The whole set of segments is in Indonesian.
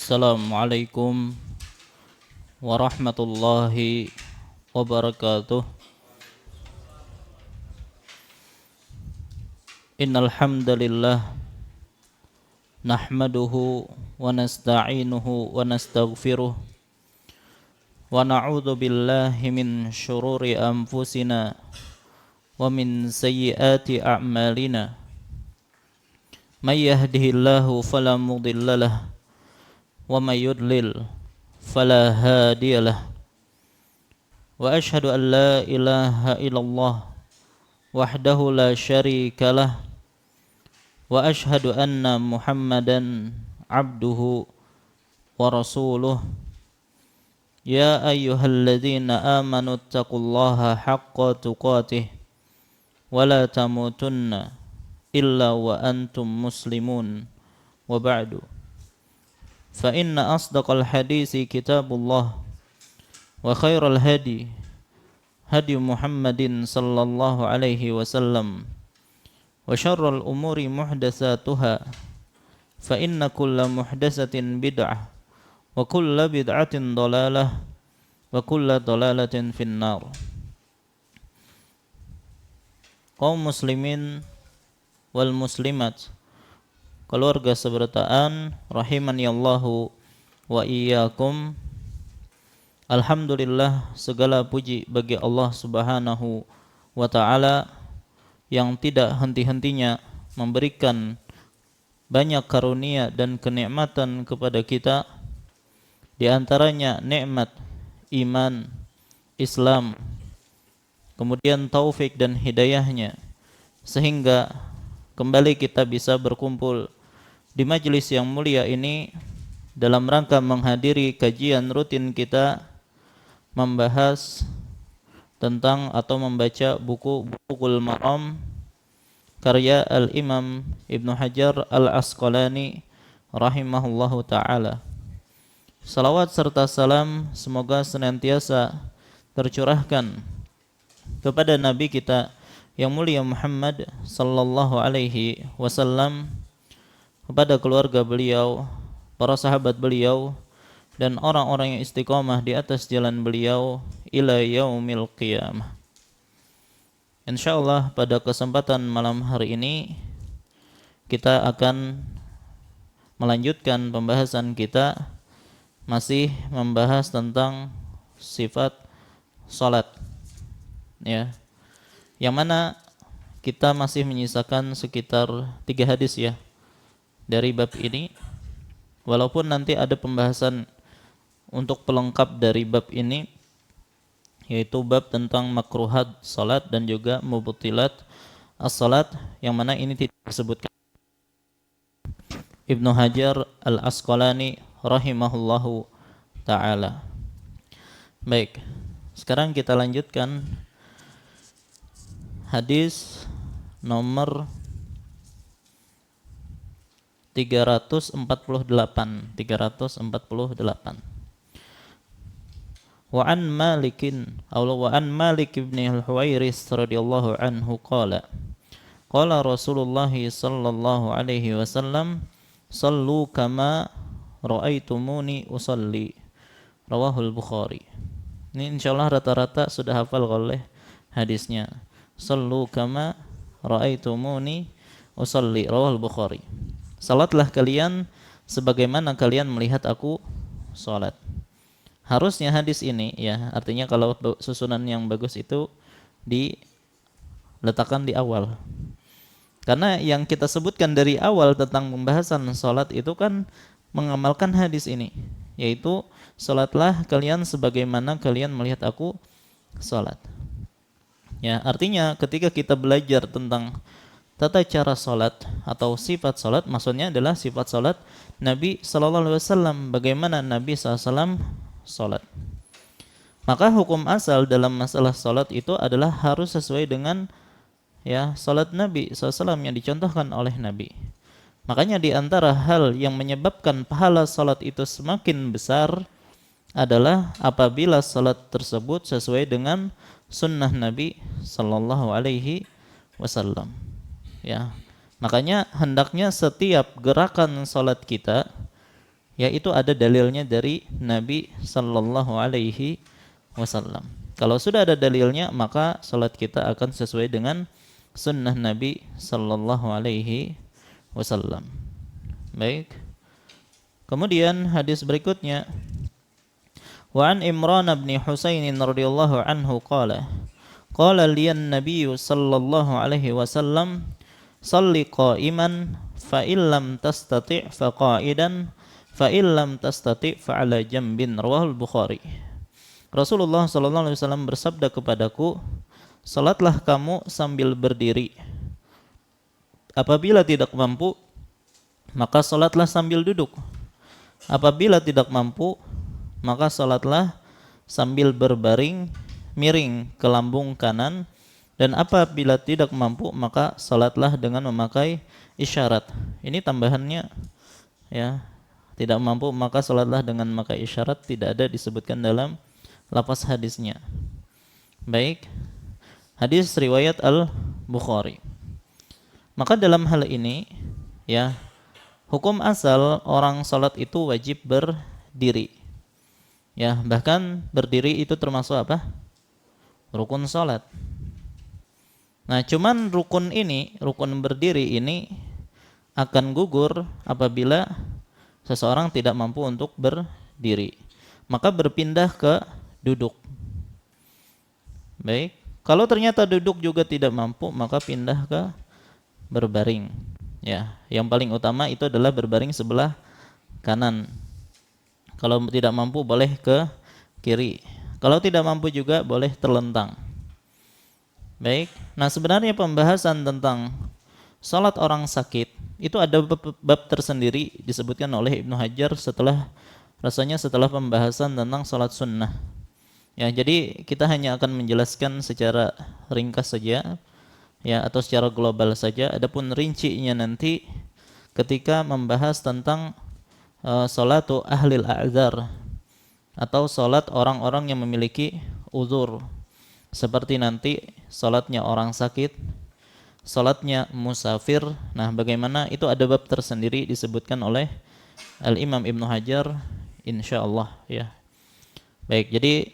Assalamualaikum warahmatullahi wabarakatuh. Innal hamdalillah nahmaduhu wa nasta'inuhu wa nastaghfiruh wa na'udzu billahi min syururi anfusina wa min sayyiati a'malina. May yahdihillahu fala mudhillalah wa may yudlil fala hadiyalah. Wa ashhadu an la ilaha illallah wahdahu la syarikalah wa ashhadu anna Muhammadan abduhu wa rasuluh. Ya ayyuhalladzina amanu taqullaha haqqa tuqatih wa la tamutunna illa wa antum muslimun. Wa ba'du, fa inna asdaqal hadisi kitabullah wa khairal hadi hadi Muhammadin sallallahu alaihi wasallam wa syarrul umuri muhdatsatuha fa inna kulla muhdatsatin bid'ah wa kulla bid'atin dhalalah wa kulla dhalalatin finnar. Kaum muslimin wal muslimat, keluarga sebertaan rahimani Allahu wa iyyakum. Alhamdulillah, segala puji bagi Allah Subhanahu wa taala yang tidak henti-hentinya memberikan banyak karunia dan kenikmatan kepada kita, di antaranya nikmat iman, Islam, kemudian taufik dan hidayahnya, sehingga kembali kita bisa berkumpul di majelis yang mulia ini dalam rangka menghadiri kajian rutin kita membahas tentang atau membaca buku Bulughul Maram karya Al-Imam Ibnu Hajar Al-Asqalani rahimahullahu ta'ala. Salawat serta salam semoga senantiasa tercurahkan kepada Nabi kita yang mulia Muhammad sallallahu alaihi wasallam, kepada keluarga beliau, para sahabat beliau, dan orang-orang yang istiqamah di atas jalan beliau ila yaumil qiyamah. Insyaallah pada kesempatan malam hari ini kita akan melanjutkan pembahasan kita, masih membahas tentang sifat salat, ya. Yang mana kita masih menyisakan sekitar 3 hadis ya dari bab ini. Walaupun nanti ada pembahasan untuk pelengkap dari bab ini, yaitu bab tentang makruhat salat dan juga mubtilat as-salat, yang mana ini tidak disebutkan Ibnu Hajar Al-Asqalani rahimahullahu ta'ala. Baik, sekarang kita lanjutkan hadis nomor 348. Wa an Malik bin al-Huwairis radhiyallahu anhu qala Rasulullah sallallahu alaihi wasallam sallu kama raaitumuni usalli, rawahul Bukhari. Ini insyaallah rata-rata sudah hafal oleh hadisnya. Sallu kama raaitumuni usalli, rawahul Bukhari. Salatlah kalian sebagaimana kalian melihat aku salat. Harusnya hadis ini ya, artinya kalau susunan yang bagus itu diletakkan di awal. Karena yang kita sebutkan dari awal tentang pembahasan salat itu kan mengamalkan hadis ini, yaitu salatlah kalian sebagaimana kalian melihat aku salat. Ya, artinya ketika kita belajar tentang tata cara salat atau sifat salat, maksudnya adalah sifat salat Nabi sallallahu alaihi wasallam, bagaimana Nabi SAW salat. Maka hukum asal dalam masalah salat itu adalah harus sesuai dengan ya salat Nabi SAW yang dicontohkan oleh Nabi. Makanya di antara hal yang menyebabkan pahala salat itu semakin besar adalah apabila salat tersebut sesuai dengan sunnah Nabi sallallahu alaihi wasallam. Ya, makanya hendaknya setiap gerakan salat kita yaitu ada dalilnya dari Nabi sallallahu alaihi wasallam. Kalau sudah ada dalilnya, maka salat kita akan sesuai dengan sunnah Nabi sallallahu alaihi wasallam. Baik. Kemudian hadis berikutnya, wa an Imran bin Husain radhiyallahu anhu qala liyan Nabi sallallahu alaihi wasallam salli qa'iman fa illam tastati' fa qa'idan fa illam tastati' fa ala jambin, rawahul Bukhari. Rasulullah sallallahu alaihi wasallam bersabda kepadaku, salatlah kamu sambil berdiri. Apabila tidak mampu, maka salatlah sambil duduk. Apabila tidak mampu, maka salatlah sambil berbaring miring ke lambung kanan, dan apabila tidak mampu, maka salatlah dengan memakai isyarat. Ini tambahannya ya. Tidak mampu maka salatlah dengan memakai isyarat, tidak ada disebutkan dalam lafaz hadisnya. Baik. Hadis riwayat Al-Bukhari. Maka dalam hal ini ya, hukum asal orang salat itu wajib berdiri. Ya, bahkan berdiri itu termasuk apa? Rukun salat. Nah, cuman rukun berdiri ini akan gugur apabila seseorang tidak mampu untuk berdiri. Maka berpindah ke duduk. Baik. Kalau ternyata duduk juga tidak mampu, maka pindah ke berbaring. Ya, yang paling utama itu adalah berbaring sebelah kanan. Kalau tidak mampu boleh ke kiri. Kalau tidak mampu juga boleh terlentang. Baik. Nah, sebenarnya pembahasan tentang salat orang sakit itu ada bab tersendiri disebutkan oleh Ibnu Hajar setelah pembahasan tentang salat sunnah. Ya, jadi kita hanya akan menjelaskan secara ringkas saja ya, atau secara global saja. Adapun rincinya nanti ketika membahas tentang salatu ahlil a'dzar atau salat orang-orang yang memiliki uzur, seperti nanti salatnya orang sakit, salatnya musafir. Nah, bagaimana itu ada bab tersendiri disebutkan oleh Al-Imam Ibnu Hajar insyaallah ya. Baik, jadi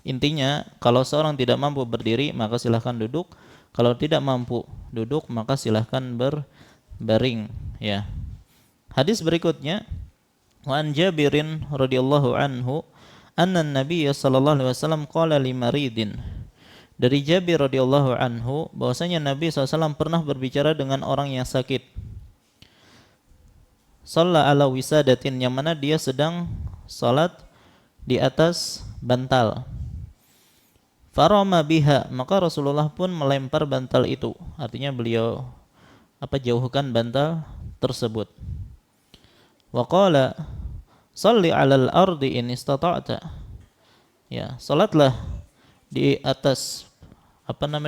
intinya kalau seorang tidak mampu berdiri maka silahkan duduk. Kalau tidak mampu duduk maka silahkan berbaring ya. Hadis berikutnya, wa an Jabirin radhiyallahu anhu anna an-nabiy sallallahu alaihi wasallam qala li maridin. Dari Jabir radhiyallahu anhu bahwasanya Nabi SAW pernah berbicara dengan orang yang sakit. Shalla ala wisadatin, yang mana dia sedang salat di atas bantal. Farama biha, maka Rasulullah pun melempar bantal itu. Artinya beliau jauhkan bantal tersebut. Wa qala shalli 'alal ardi in istata'ta. Ya, salatlah di atas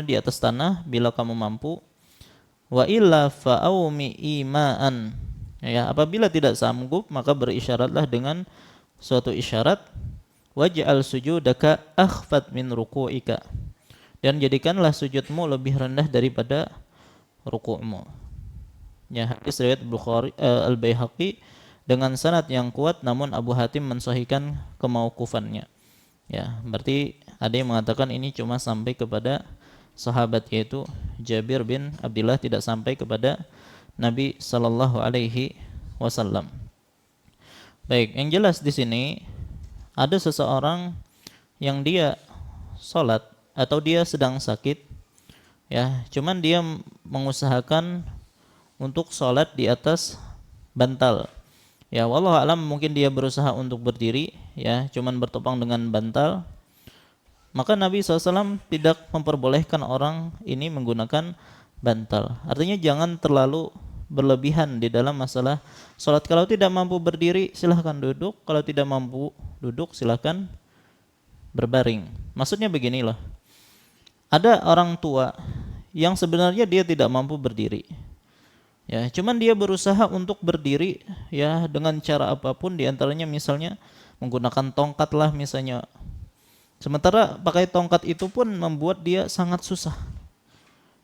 di atas tanah bila kamu mampu. Wa illa fa'aumi imaan. Ya, apabila tidak sanggup maka berisyaratlah dengan suatu isyarat. Waj'al sujudaka akhfat min ruku'ika, dan jadikanlah sujudmu lebih rendah daripada ruku'mu. Ya, hadis riwayat Bukhari Al-Baihaqi dengan sanad yang kuat, namun Abu Hatim mensahihkan kemauqufannya. Ya, berarti ada yang mengatakan ini cuma sampai kepada sahabat, yaitu Jabir bin Abdullah, tidak sampai kepada Nabi sallallahu alaihi wasallam. Baik, yang jelas di sini ada seseorang yang dia sholat atau dia sedang sakit ya, cuman dia mengusahakan untuk sholat di atas bantal ya, wallahu alam mungkin dia berusaha untuk berdiri ya, cuman bertopang dengan bantal. Maka Nabi SAW tidak memperbolehkan orang ini menggunakan bantal. Artinya jangan terlalu berlebihan di dalam masalah sholat. Kalau tidak mampu berdiri silahkan duduk, kalau tidak mampu duduk silahkan berbaring. Maksudnya begini loh, ada orang tua yang sebenarnya dia tidak mampu berdiri ya, cuman dia berusaha untuk berdiri ya dengan cara apapun, diantaranya misalnya menggunakan tongkat lah misalnya, sementara pakai tongkat itu pun membuat dia sangat susah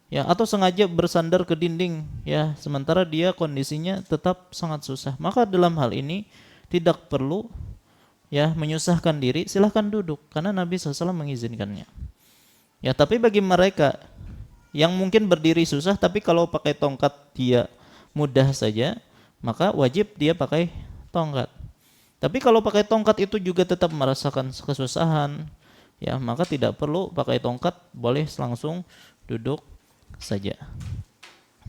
ya, atau sengaja bersandar ke dinding ya, sementara dia kondisinya tetap sangat susah. Maka dalam hal ini tidak perlu ya menyusahkan diri, silahkan duduk karena Nabi SAW mengizinkannya. Ya, tapi bagi mereka yang mungkin berdiri susah tapi kalau pakai tongkat dia mudah saja, maka wajib dia pakai tongkat. Tapi kalau pakai tongkat itu juga tetap merasakan kesusahan, ya maka tidak perlu pakai tongkat, boleh langsung duduk saja.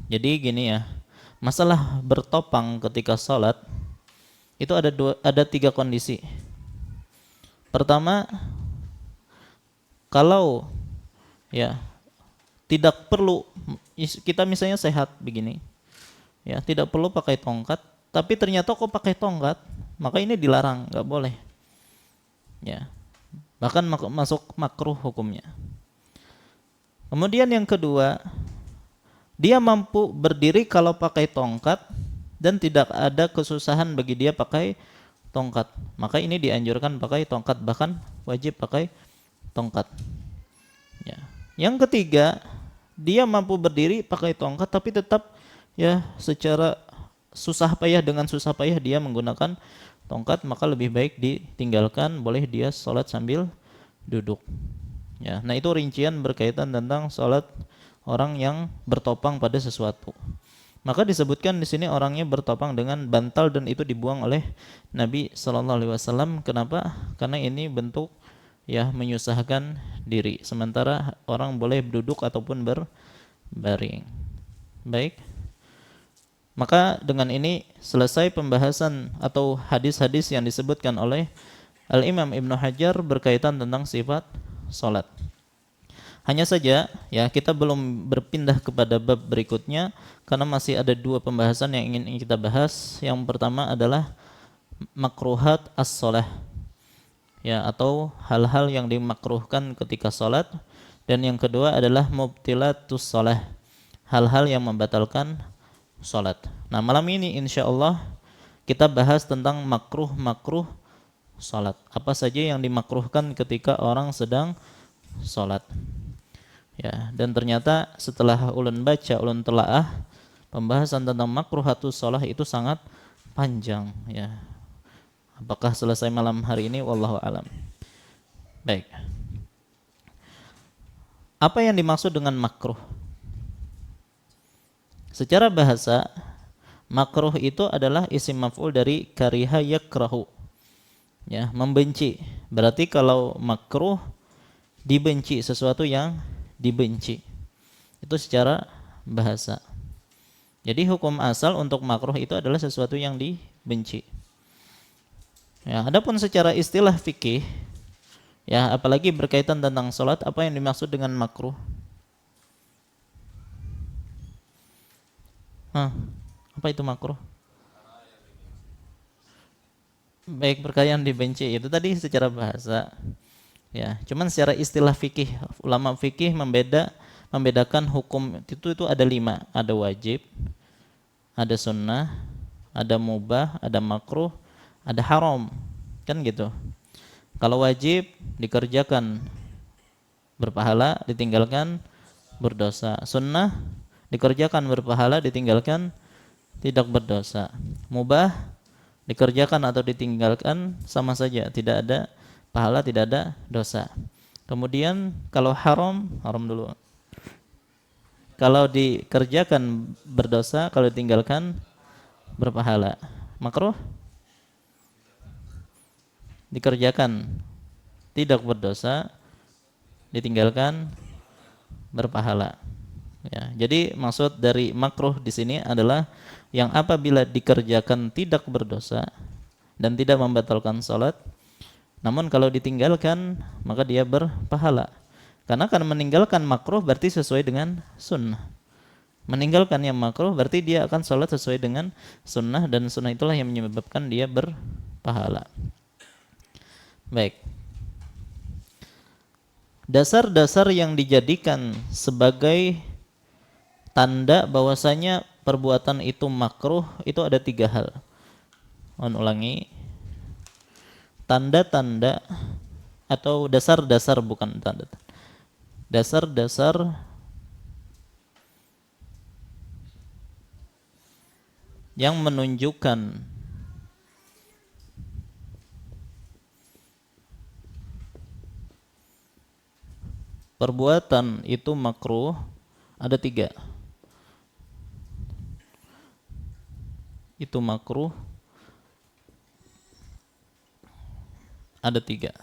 Jadi gini ya, masalah bertopang ketika sholat itu ada tiga kondisi. Pertama, kalau ya tidak perlu, kita misalnya sehat begini, ya tidak perlu pakai tongkat, tapi ternyata kok pakai tongkat, maka ini dilarang, nggak boleh, ya bahkan masuk makruh hukumnya. Kemudian yang kedua, dia mampu berdiri kalau pakai tongkat dan tidak ada kesusahan bagi dia pakai tongkat, maka ini dianjurkan pakai tongkat, bahkan wajib pakai tongkat. Ya. Yang ketiga, dia mampu berdiri pakai tongkat tapi tetap ya secara susah payah, dengan susah payah dia menggunakan tongkat, maka lebih baik ditinggalkan, boleh dia sholat sambil duduk. Ya, nah itu rincian berkaitan tentang sholat orang yang bertopang pada sesuatu. Maka disebutkan di sini orangnya bertopang dengan bantal dan itu dibuang oleh Nabi Shallallahu Alaihi Wasallam. Kenapa? Karena ini bentuk ya menyusahkan diri. Sementara orang boleh duduk ataupun berbaring. Baik. Maka dengan ini selesai pembahasan atau hadis-hadis yang disebutkan oleh Al-Imam Ibnu Hajar berkaitan tentang sifat salat. Hanya saja ya kita belum berpindah kepada bab berikutnya karena masih ada dua pembahasan yang ingin kita bahas. Yang pertama adalah makruhat as-shalah, ya, atau hal-hal yang dimakruhkan ketika salat, dan yang kedua adalah mubtilatus shalah, hal-hal yang membatalkan salat. Nah, malam ini insyaallah kita bahas tentang makruh salat. Apa saja yang dimakruhkan ketika orang sedang salat. Ya, dan ternyata setelah ulun baca, ulun telaah, pembahasan tentang makruhatus shalah itu sangat panjang ya. Apakah selesai malam hari ini? Wallahu alam. Baik. Apa yang dimaksud dengan makruh? Secara bahasa, makruh itu adalah isim maf'ul dari kariha yakrahu. Ya, membenci. Berarti kalau makruh dibenci, sesuatu yang dibenci. Itu secara bahasa. Jadi hukum asal untuk makruh itu adalah sesuatu yang dibenci. Ya, adapun secara istilah fikih, ya apalagi berkaitan tentang salat, apa yang dimaksud dengan makruh? Apa itu makruh? Baik, perkara yang dibenci itu tadi secara bahasa. Ya, cuman secara istilah fikih, ulama fikih membedakan hukum itu ada 5, ada wajib, ada sunnah, ada mubah, ada makruh, ada haram, kan gitu. Kalau wajib dikerjakan berpahala, ditinggalkan berdosa. Sunnah dikerjakan berpahala, ditinggalkan tidak berdosa. Mubah dikerjakan atau ditinggalkan sama saja, tidak ada pahala, tidak ada dosa. Kemudian kalau haram dulu. Kalau dikerjakan berdosa, kalau ditinggalkan berpahala. Makruh dikerjakan tidak berdosa, ditinggalkan berpahala. Ya, jadi maksud dari makruh di sini adalah yang apabila dikerjakan tidak berdosa dan tidak membatalkan salat, namun kalau ditinggalkan maka dia berpahala. Karena kan meninggalkan makruh berarti sesuai dengan sunnah. Meninggalkan yang makruh berarti dia akan salat sesuai dengan sunnah, dan sunnah itulah yang menyebabkan dia berpahala. Baik. Dasar-dasar yang dijadikan sebagai tanda bahwasanya perbuatan itu makruh itu ada 3 hal. Ulangi. Tanda-tanda atau dasar-dasar, bukan tanda. Dasar-dasar yang menunjukkan perbuatan itu makruh ada 3. Itu makruh ada 3.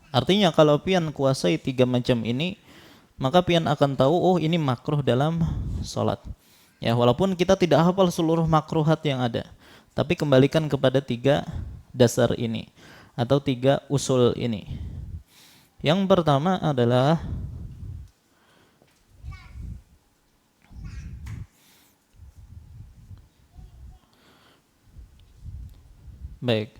Artinya kalau pian kuasai 3 macam ini, maka pian akan tahu oh ini makruh dalam sholat. Ya, walaupun kita tidak hafal seluruh makruhat yang ada, tapi kembalikan kepada 3 dasar ini atau 3 usul ini. Yang pertama adalah baik.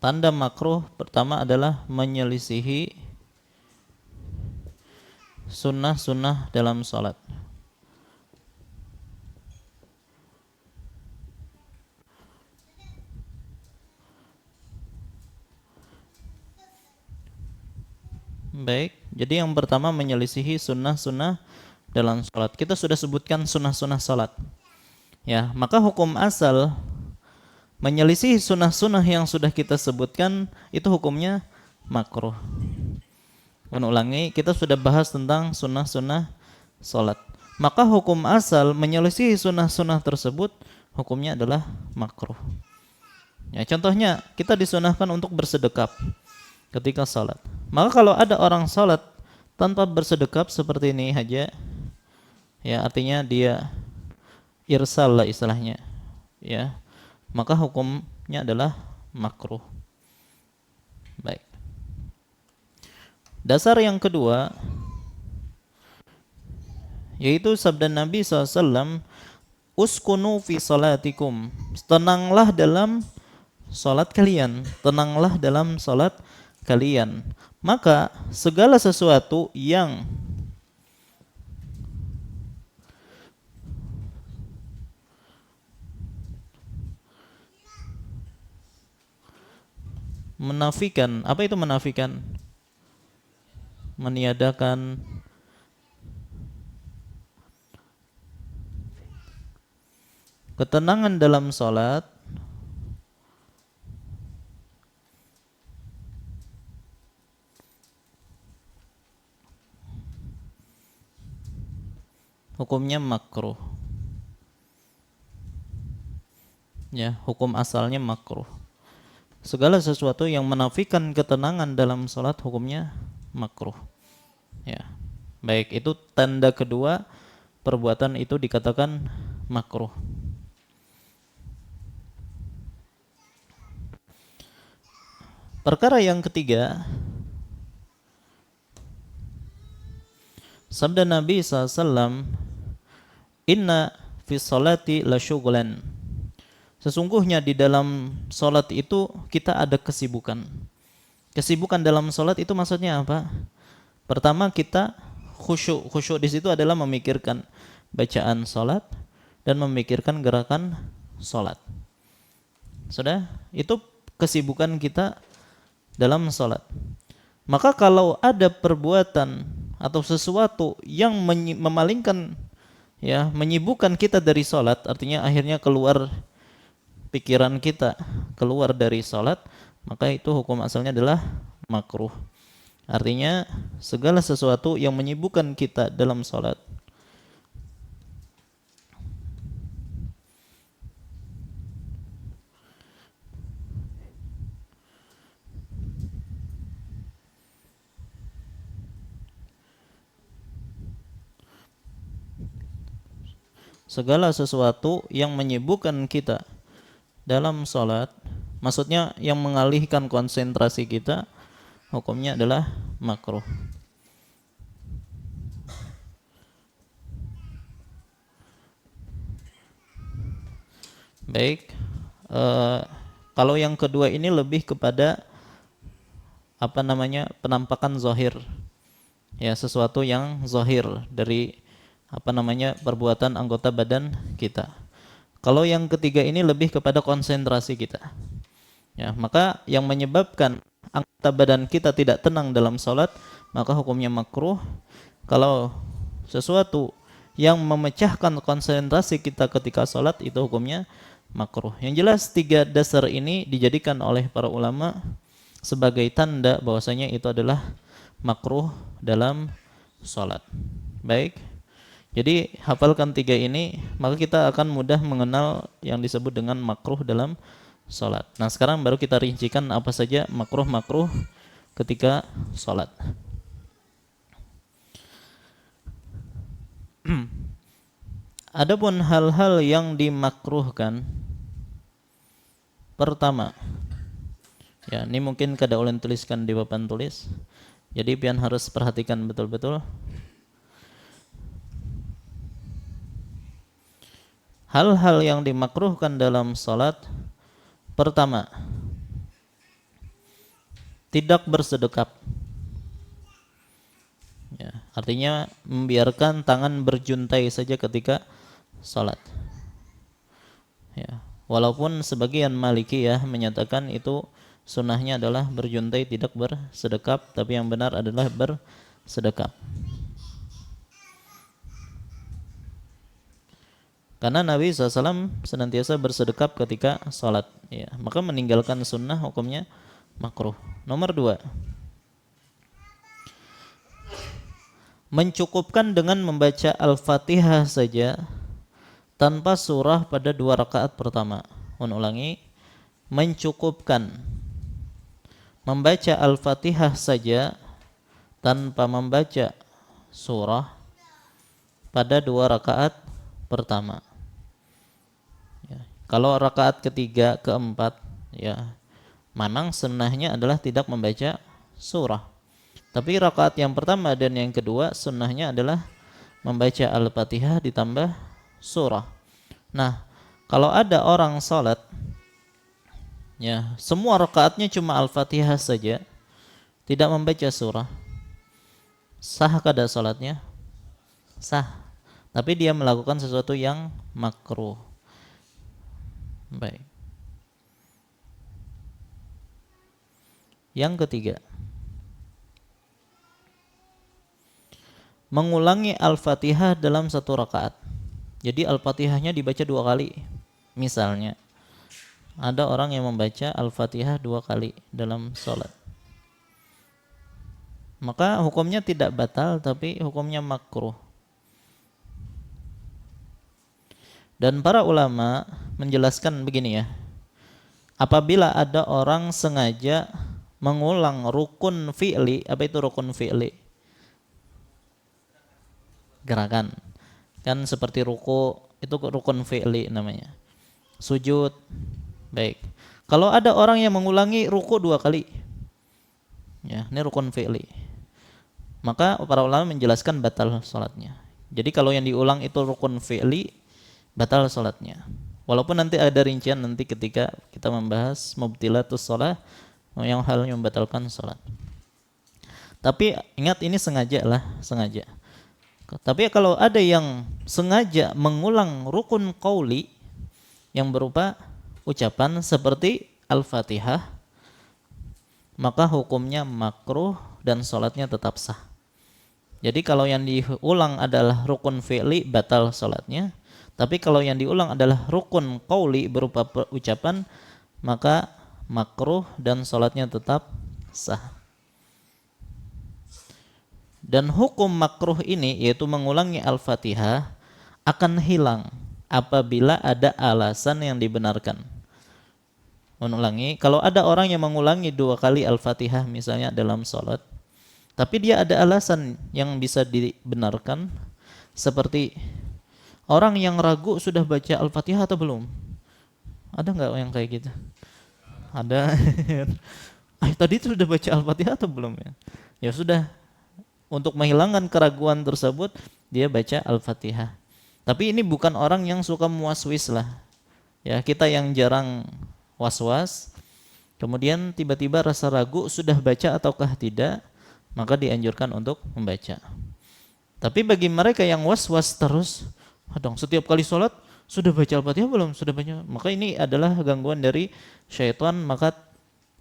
Tanda makruh pertama adalah menyelisihi sunnah-sunnah dalam sholat. Baik, jadi yang pertama menyelisihi sunnah-sunnah dalam sholat. Kita sudah sebutkan sunnah-sunnah sholat. Ya, maka hukum asal menyelisih sunnah-sunnah yang sudah kita sebutkan itu hukumnya makruh. Ulangi, kita sudah bahas tentang sunnah-sunnah salat. Maka hukum asal menyelisih sunnah-sunnah tersebut hukumnya adalah makruh. Ya, contohnya kita disunahkan untuk bersedekap ketika salat. Maka kalau ada orang salat tanpa bersedekap seperti ini aja, ya artinya dia irsal lah istilahnya, ya, maka hukumnya adalah makruh. Baik. Dasar yang kedua yaitu sabda Nabi SAW, uskunu fi salatikum, tenanglah dalam salat kalian, tenanglah dalam salat kalian. Maka segala sesuatu yang menafikan, apa itu menafikan? Meniadakan ketenangan dalam salat, hukumnya makruh. Ya, hukum asalnya makruh. Segala sesuatu yang menafikan ketenangan dalam salat hukumnya makruh. Ya. Baik, itu tanda kedua perbuatan itu dikatakan makruh. Perkara yang ketiga, sabda Nabi SAW, inna fi salati la syughlan. Sesungguhnya di dalam salat itu kita ada kesibukan. Kesibukan dalam salat itu maksudnya apa? Pertama kita khusyuk. Khusyuk di situ adalah memikirkan bacaan salat dan memikirkan gerakan salat. Sudah? Itu kesibukan kita dalam salat. Maka kalau ada perbuatan atau sesuatu yang memalingkan, ya, menyibukkan kita dari salat, artinya akhirnya keluar pikiran kita keluar dari salat, maka itu hukum asalnya adalah makruh. Artinya segala sesuatu yang menyibukkan kita dalam salat, segala sesuatu yang menyibukkan kita dalam salat, maksudnya yang mengalihkan konsentrasi kita, hukumnya adalah makruh. Baik, kalau yang kedua ini lebih kepada penampakan zahir, ya, sesuatu yang zahir dari perbuatan anggota badan kita. Kalau yang ketiga ini lebih kepada konsentrasi kita. Ya, maka yang menyebabkan anggota badan kita tidak tenang dalam salat, maka hukumnya makruh. Kalau sesuatu yang memecahkan konsentrasi kita ketika sholat itu hukumnya makruh. Yang jelas 3 dasar ini dijadikan oleh para ulama sebagai tanda bahwasanya itu adalah makruh dalam sholat. Baik, jadi hafalkan 3 ini, maka kita akan mudah mengenal yang disebut dengan makruh dalam sholat. Nah sekarang baru kita rincikan apa saja makruh-makruh ketika sholat. Adapun hal-hal yang dimakruhkan, pertama, ya ini mungkin kada ulun tuliskan di papan tulis, jadi pian harus perhatikan betul-betul. Hal-hal yang dimakruhkan dalam salat, pertama, tidak bersedekap. Ya, artinya membiarkan tangan berjuntai saja ketika salat. Ya, walaupun sebagian Malikiyah menyatakan itu sunnahnya adalah berjuntai tidak bersedekap, tapi yang benar adalah bersedekap. Karena Nabi SAW senantiasa bersedekap ketika salat, ya, maka meninggalkan sunnah hukumnya makruh. Nomor 2, mencukupkan dengan membaca Al-Fatihah saja tanpa surah pada 2 rakaat pertama. Ulangi, mencukupkan membaca Al-Fatihah saja tanpa membaca surah pada 2 rakaat pertama. Ya, kalau rakaat ketiga, keempat, ya, memang sunnahnya adalah tidak membaca surah. Tapi rakaat yang pertama dan yang kedua sunnahnya adalah membaca Al-Fatihah ditambah surah. Nah, kalau ada orang salat, ya, semua rakaatnya cuma Al-Fatihah saja, tidak membaca surah, sah kada salatnya? Sah. Tapi dia melakukan sesuatu yang makruh. Baik. Yang ketiga, mengulangi Al-Fatihah dalam 1 rakaat. Jadi Al-Fatihahnya dibaca 2 kali. Misalnya, ada orang yang membaca Al-Fatihah 2 kali dalam sholat, maka hukumnya tidak batal, tapi hukumnya makruh. Dan para ulama menjelaskan begini ya, apabila ada orang sengaja mengulang rukun fi'li, apa itu rukun fi'li? Gerakan. Kan seperti ruku, itu rukun fi'li namanya. Sujud. Baik. Kalau ada orang yang mengulangi ruku 2 kali, ya, ini rukun fi'li, maka para ulama menjelaskan batal salatnya. Jadi kalau yang diulang itu rukun fi'li, batal salatnya. Walaupun nanti ada rincian nanti ketika kita membahas mubtilatus shalah, yang hal yang membatalkan salat. Tapi ingat ini sengaja. Tapi kalau ada yang sengaja mengulang rukun qauli yang berupa ucapan seperti Al-Fatihah, maka hukumnya makruh dan salatnya tetap sah. Jadi kalau yang diulang adalah rukun fi'li, batal salatnya. Tapi kalau yang diulang adalah rukun qauli berupa ucapan, maka makruh dan salatnya tetap sah. Dan hukum makruh ini, yaitu mengulangi Al-Fatihah, akan hilang apabila ada alasan yang dibenarkan. Ulangi, kalau ada orang yang mengulangi 2 kali Al-Fatihah misalnya dalam salat, tapi dia ada alasan yang bisa dibenarkan, seperti orang yang ragu sudah baca Al-Fatihah atau belum. Ada nggak yang kayak gitu? Ada. Tadi itu sudah baca Al-Fatihah atau belum ya? Ya sudah. Untuk menghilangkan keraguan tersebut, dia baca Al-Fatihah. Tapi ini bukan orang yang suka muaswis lah. Ya, kita yang jarang was-was, kemudian tiba-tiba rasa ragu sudah baca ataukah tidak, maka dianjurkan untuk membaca. Tapi bagi mereka yang was-was terus, setiap kali sholat sudah baca Al-Fatihah belum? Sudah baca. Maka ini adalah gangguan dari syaitan, maka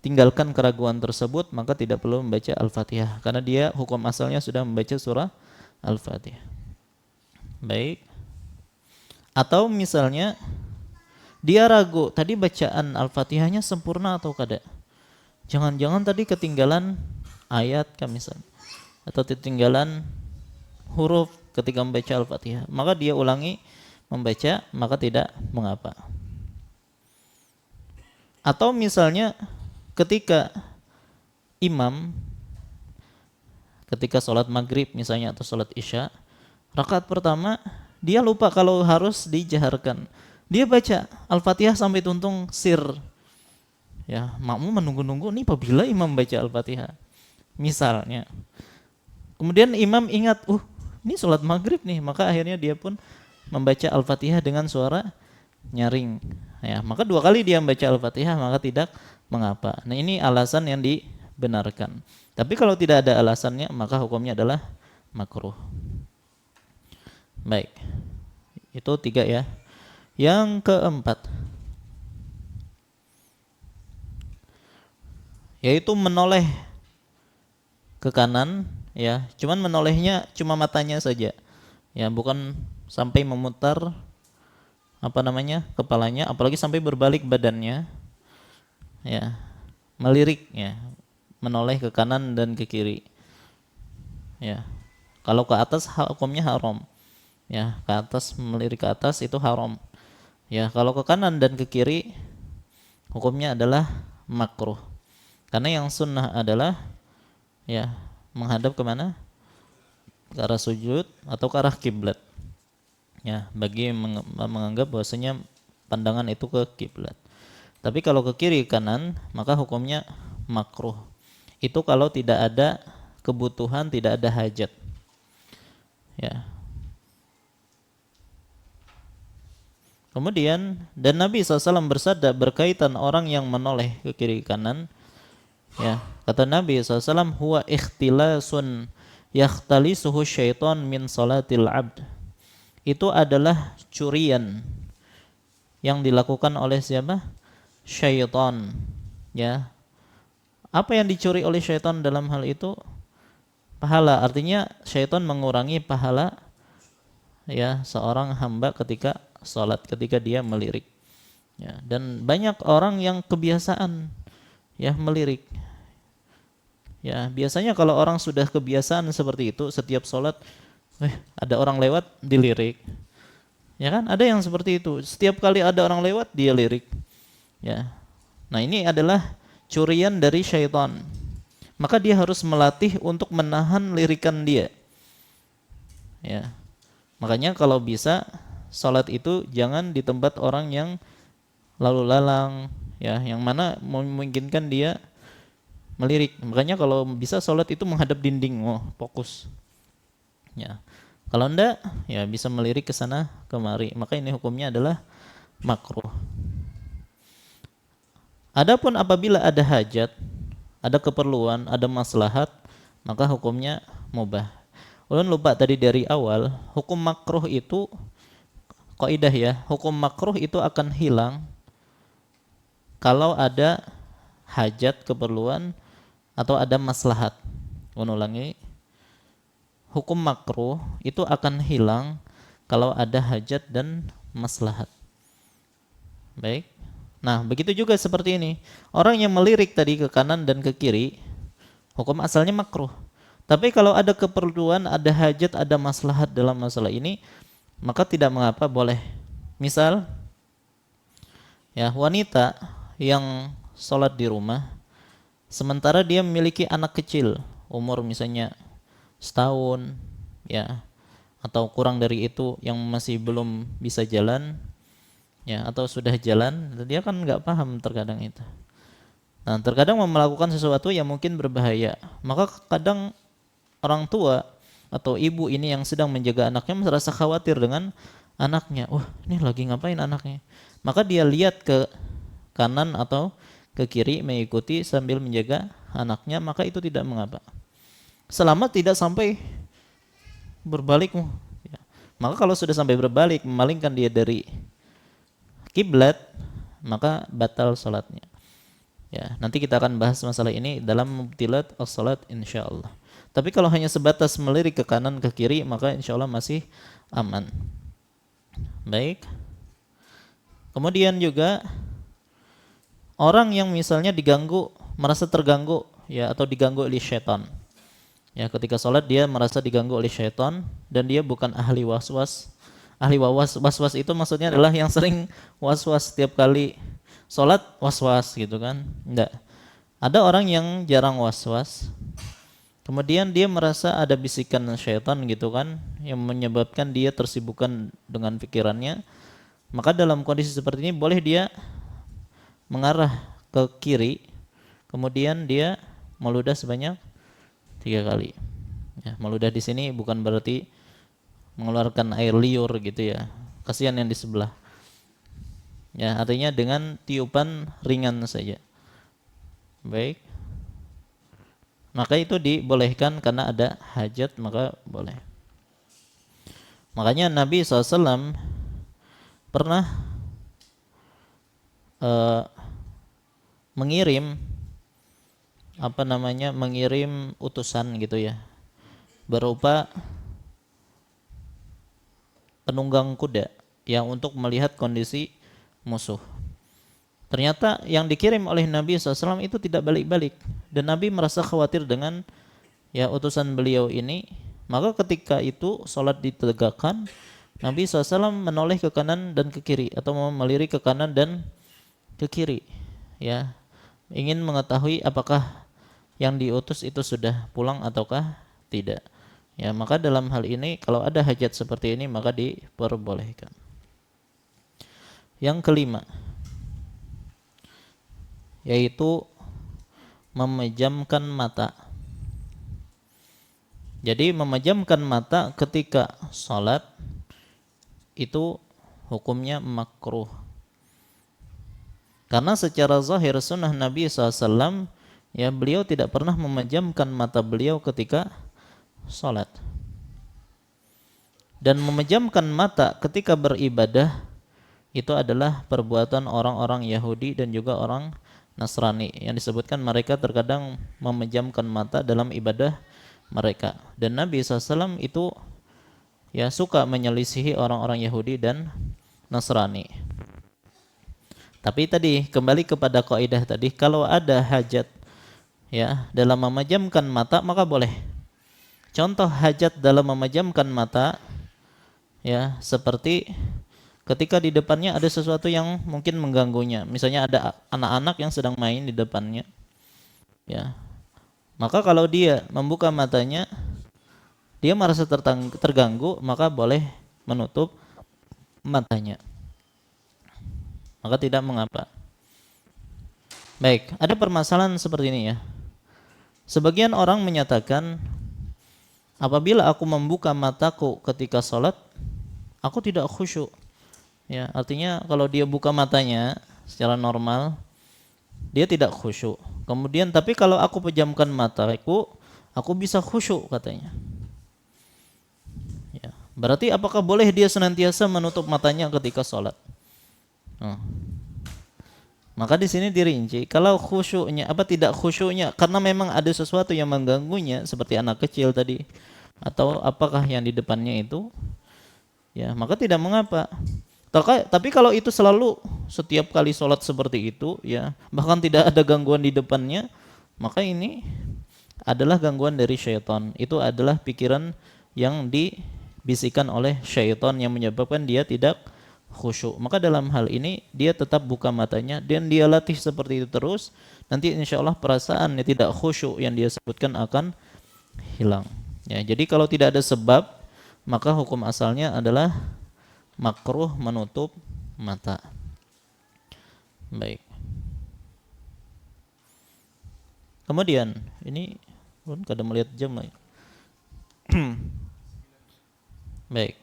tinggalkan keraguan tersebut, maka tidak perlu membaca Al-Fatihah karena dia hukum asalnya sudah membaca surah Al-Fatihah. Baik. Atau misalnya dia ragu, tadi bacaan Al-Fatihahnya sempurna atau kada? Jangan-jangan tadi ketinggalan ayat kan misalnya, atau ketinggalan huruf ketika membaca Al-Fatihah. Maka dia ulangi membaca, maka tidak mengapa. Atau misalnya ketika imam ketika sholat maghrib misalnya atau sholat isya, rakaat pertama dia lupa kalau harus dijaharkan. Dia baca Al-Fatihah sampai tuntung sir. Ya, makmum menunggu-nunggu nih apabila imam baca Al-Fatihah. Misalnya. Kemudian imam ingat, ini sholat maghrib nih, maka akhirnya dia pun membaca Al-Fatihah dengan suara nyaring. Ya, maka 2 kali dia membaca Al-Fatihah maka tidak mengapa. Nah, ini alasan yang dibenarkan. Tapi kalau tidak ada alasannya maka hukumnya adalah makruh. Baik. Itu 3 ya. Yang keempat, yaitu menoleh ke kanan, ya. Cuman menolehnya cuma matanya saja. Ya, bukan sampai memutar kepalanya, apalagi sampai berbalik badannya, ya, melirik, ya, menoleh ke kanan dan ke kiri, ya. Kalau ke atas hukumnya haram, ya, ke atas melirik ke atas itu haram, ya. Kalau ke kanan dan ke kiri hukumnya adalah makruh, karena yang sunnah adalah, ya, menghadap kemana? Ke arah sujud atau ke arah kiblat. Ya, bagi menganggap bahwasanya pandangan itu ke kiblat. Tapi kalau ke kiri kanan maka hukumnya makruh. Itu kalau tidak ada kebutuhan, tidak ada hajat. Ya. Kemudian dan Nabi SAW bersabda berkaitan orang yang menoleh ke kiri kanan. Ya, kata Nabi SAW, huwa ikhtilasun yakhtalisuhu syaitan min salatil abd. Itu adalah curian yang dilakukan oleh siapa? Syaitan. Ya. Apa yang dicuri oleh syaitan dalam hal itu? Pahala. Artinya syaitan mengurangi pahala, ya, seorang hamba ketika salat, ketika dia melirik. Ya, dan banyak orang yang kebiasaan, ya, melirik. Ya, biasanya kalau orang sudah kebiasaan seperti itu, setiap salat ada orang lewat dilirik, ya kan? Ada yang seperti itu. Setiap kali ada orang lewat dia lirik, ya. Nah, ini adalah curian dari syaitan. Maka dia harus melatih untuk menahan lirikan dia, ya. Makanya kalau bisa salat itu jangan di tempat orang yang lalu lalang, ya, yang mana memungkinkan dia melirik. Makanya kalau bisa salat itu menghadap dinding, fokus. Ya. Kalau enggak, ya bisa melirik ke sana kemari. Maka ini hukumnya adalah makruh. Adapun apabila ada hajat, ada keperluan, ada maslahat, maka hukumnya mubah. Ulun lupa tadi dari awal, hukum makruh itu kaidah, ya. Hukum makruh itu akan hilang kalau ada hajat, keperluan, atau ada maslahat. Ulun ulangi. Hukum makruh itu akan hilang kalau ada hajat dan maslahat. Baik. Nah, begitu juga seperti ini. Orang yang melirik tadi ke kanan dan ke kiri, hukum asalnya makruh. Tapi kalau ada keperluan, ada hajat, ada maslahat dalam masalah ini, maka tidak mengapa, boleh. Misal, ya, wanita yang sholat di rumah, sementara dia memiliki anak kecil, umur misalnya setahun, ya, atau kurang dari itu, yang masih belum bisa jalan, ya, atau sudah jalan, dia kan nggak paham terkadang itu. Nah, terkadang melakukan sesuatu yang mungkin berbahaya, maka kadang orang tua atau ibu ini yang sedang menjaga anaknya merasa khawatir dengan anaknya. Wah, ini lagi ngapain anaknya? Maka dia lihat ke kanan atau ke kiri mengikuti sambil menjaga anaknya, maka itu tidak mengapa. Selama tidak sampai berbalik, ya. Maka kalau sudah sampai berbalik, memalingkan dia dari kiblat, maka batal salatnya. Ya, nanti kita akan bahas masalah ini dalam mubtilat as-salat insyaallah. Tapi kalau hanya sebatas melirik ke kanan ke kiri maka insyaallah masih aman. Baik. Kemudian juga orang yang misalnya diganggu, merasa terganggu ya atau diganggu oleh syaitan. Ya, ketika sholat dia merasa diganggu oleh syaitan dan dia bukan ahli waswas. Ahli waswas itu maksudnya adalah yang sering waswas setiap kali sholat waswas gitu kan. Enggak. Ada orang yang jarang waswas. Kemudian dia merasa ada bisikan syaitan gitu kan yang menyebabkan dia tersibukkan dengan pikirannya. Maka dalam kondisi seperti ini boleh dia mengarah ke kiri, kemudian dia meludah sebanyak 3 kali. Ya, meludah di sini bukan berarti mengeluarkan air liur gitu ya. Kasihan yang di sebelah. Ya, artinya dengan tiupan ringan saja. Baik. Maka itu dibolehkan karena ada hajat, maka boleh. Makanya Nabi SAW pernah mengirim mengirim utusan gitu ya, berupa penunggang kuda yang untuk melihat kondisi musuh. Ternyata yang dikirim oleh Nabi SAW itu tidak balik-balik dan Nabi merasa khawatir dengan ya utusan beliau ini. Maka ketika itu sholat ditegakkan, Nabi SAW menoleh ke kanan dan ke kiri atau melirik ke kanan dan ke kiri, ya, ingin mengetahui apakah yang diutus itu sudah pulang ataukah tidak. Ya, maka dalam hal ini kalau ada hajat seperti ini maka diperbolehkan. Yang kelima, yaitu memejamkan mata. Jadi memejamkan mata ketika sholat itu hukumnya makruh. Karena secara zahir sunnah Nabi SAW, ya beliau tidak pernah memejamkan mata beliau ketika sholat. Dan memejamkan mata ketika beribadah itu adalah perbuatan orang-orang Yahudi dan juga orang Nasrani yang disebutkan mereka terkadang memejamkan mata dalam ibadah mereka. Dan Nabi SAW itu ya suka menyelisihi orang-orang Yahudi dan Nasrani. Tapi tadi kembali kepada kaidah tadi, kalau ada hajat ya dalam memejamkan mata maka boleh. Contoh hajat dalam memejamkan mata ya seperti ketika di depannya ada sesuatu yang mungkin mengganggunya. Misalnya ada anak-anak yang sedang main di depannya. Ya. Maka kalau dia membuka matanya, dia merasa terganggu, maka boleh menutup matanya. Maka tidak mengapa. Baik, ada permasalahan seperti ini ya. Sebagian orang menyatakan apabila aku membuka mataku ketika sholat, aku tidak khusyuk. Ya, artinya kalau dia buka matanya secara normal, dia tidak khusyuk. Kemudian tapi kalau aku pejamkan mataku, aku bisa khusyuk katanya. Ya, berarti apakah boleh dia senantiasa menutup matanya ketika sholat? Maka di sini dirinci, kalau khusyuknya apa tidak khusyuknya karena memang ada sesuatu yang mengganggunya seperti anak kecil tadi atau apakah yang di depannya itu, ya maka tidak mengapa. Tapi kalau itu selalu setiap kali sholat seperti itu, ya bahkan tidak ada gangguan di depannya, maka ini adalah gangguan dari syaitan. Itu adalah pikiran yang dibisikkan oleh syaitan yang menyebabkan dia tidak khusyuk. Maka dalam hal ini dia tetap buka matanya dan dia latih seperti itu terus. Nanti insya Allah perasaan yang tidak khusyuk yang dia sebutkan akan hilang. Ya, jadi kalau tidak ada sebab, maka hukum asalnya adalah makruh menutup mata. Baik. Kemudian ini kada melihat jam lagi. Baik.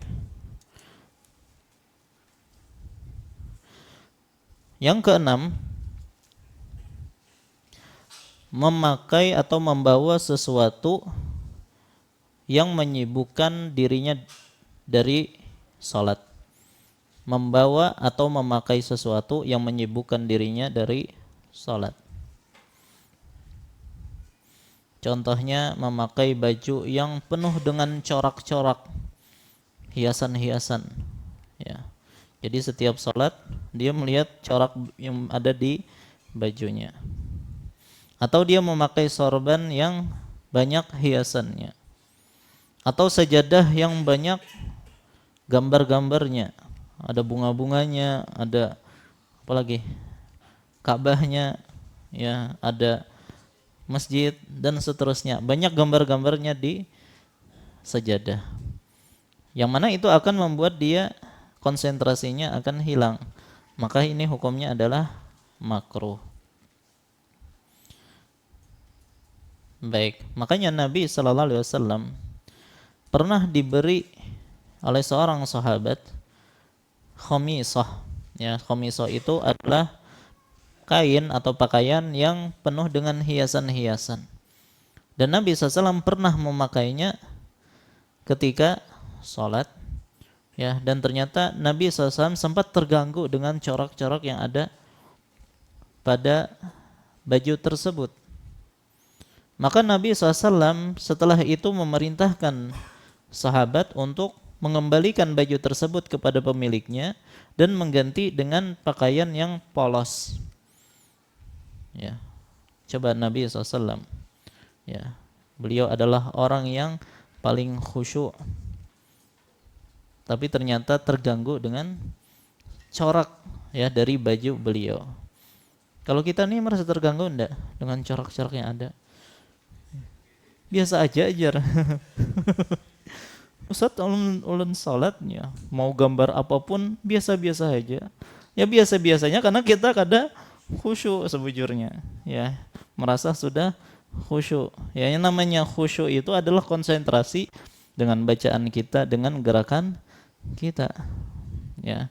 Yang keenam, memakai atau membawa sesuatu yang menyibukkan dirinya dari salat. Membawa atau memakai sesuatu yang menyibukkan dirinya dari salat. Contohnya memakai baju yang penuh dengan corak-corak, hiasan-hiasan. Ya. Jadi setiap sholat dia melihat corak yang ada di bajunya. Atau dia memakai sorban yang banyak hiasannya. Atau sajadah yang banyak gambar-gambarnya. Ada bunga-bunganya, ada apa lagi? Ka'bahnya, ya, ada masjid dan seterusnya. Banyak gambar-gambarnya di sajadah. Yang mana itu akan membuat dia konsentrasinya akan hilang. Maka ini hukumnya adalah makruh. Baik, makanya Nabi sallallahu alaihi wasallam pernah diberi oleh seorang sahabat khamisah. Ya, khamisah itu adalah kain atau pakaian yang penuh dengan hiasan-hiasan. Dan Nabi SAW pernah memakainya ketika sholat. Ya, dan ternyata Nabi SAW sempat terganggu dengan corak-corak yang ada pada baju tersebut. Maka Nabi SAW setelah itu memerintahkan sahabat untuk mengembalikan baju tersebut kepada pemiliknya dan mengganti dengan pakaian yang polos. Ya, coba Nabi SAW. Ya, beliau adalah orang yang paling khusyuk, tapi ternyata terganggu dengan corak, ya, dari baju beliau. Kalau kita nih merasa terganggu enggak dengan corak-corak yang ada? Biasa aja ajar. Ustaz ulun salatnya mau gambar apapun biasa-biasa aja. Ya biasa-biasanya karena kita kada khusyuk sebujurnya, ya. Merasa sudah khusyuk. Ya, yang namanya khusyuk itu adalah konsentrasi dengan bacaan kita, dengan gerakan kita. Ya.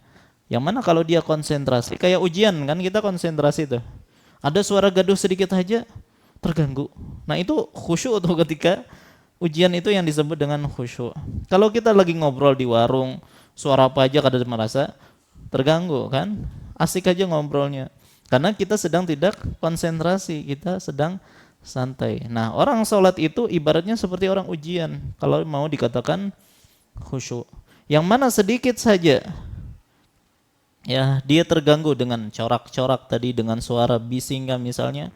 Yang mana kalau dia konsentrasi kayak ujian kan, kita konsentrasi tuh. Ada suara gaduh sedikit aja terganggu. Nah, itu khusyuk tuh ketika ujian itu yang disebut dengan khusyuk. Kalau kita lagi ngobrol di warung, suara apa aja kada merasa terganggu kan? Asik aja ngobrolnya. Karena kita sedang tidak konsentrasi, kita sedang santai. Nah, orang sholat itu ibaratnya seperti orang ujian. Kalau mau dikatakan khusyuk. Yang mana sedikit saja, ya, dia terganggu dengan corak-corak tadi, dengan suara bising misalnya,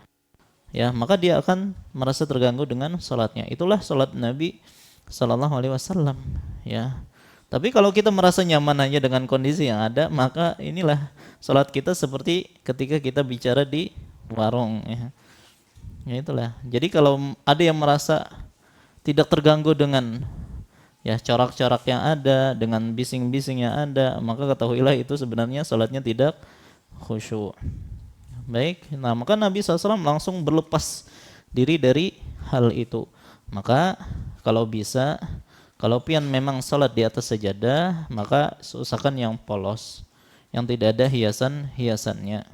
ya, maka dia akan merasa terganggu dengan sholatnya. Itulah sholat Nabi Sallallahu Alaihi Wasallam. Ya, tapi kalau kita merasa nyaman aja dengan kondisi yang ada, maka inilah sholat kita seperti ketika kita bicara di warung. Ya, ya itulah. Jadi kalau ada yang merasa tidak terganggu dengan, ya, corak-corak yang ada, dengan bising-bising yang ada, maka ketahuilah itu sebenarnya sholatnya tidak khusyuk. Baik, nah maka Nabi SAW langsung berlepas diri dari hal itu. Maka kalau bisa, kalau pian memang salat di atas sajadah, maka usahakan yang polos, yang tidak ada hiasan-hiasannya.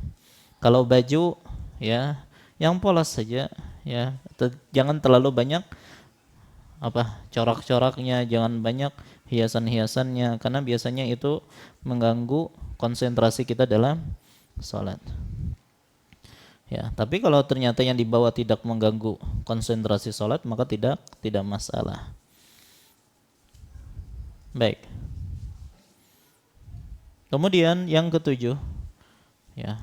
Kalau baju, ya, yang polos saja, ya, jangan terlalu banyak corak-coraknya, jangan banyak hiasan-hiasannya, karena biasanya itu mengganggu konsentrasi kita dalam salat. Ya, tapi kalau ternyata yang dibawa tidak mengganggu konsentrasi sholat, maka tidak masalah. Baik. Kemudian yang ketujuh, ya,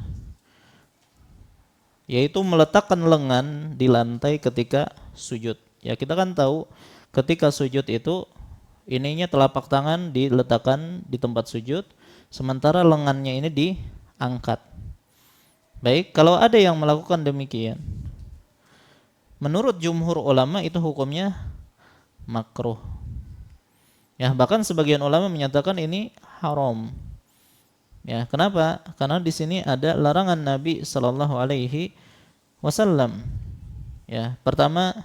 yaitu meletakkan lengan di lantai ketika sujud. Ya, kita kan tahu ketika sujud itu ininya telapak tangan diletakkan di tempat sujud, sementara lengannya ini diangkat. Baik, kalau ada yang melakukan demikian, menurut jumhur ulama itu hukumnya makruh. Ya, bahkan sebagian ulama menyatakan ini haram. Ya, kenapa? Karena di sini ada larangan Nabi Sallallahu Alaihi Wasallam. Ya, pertama,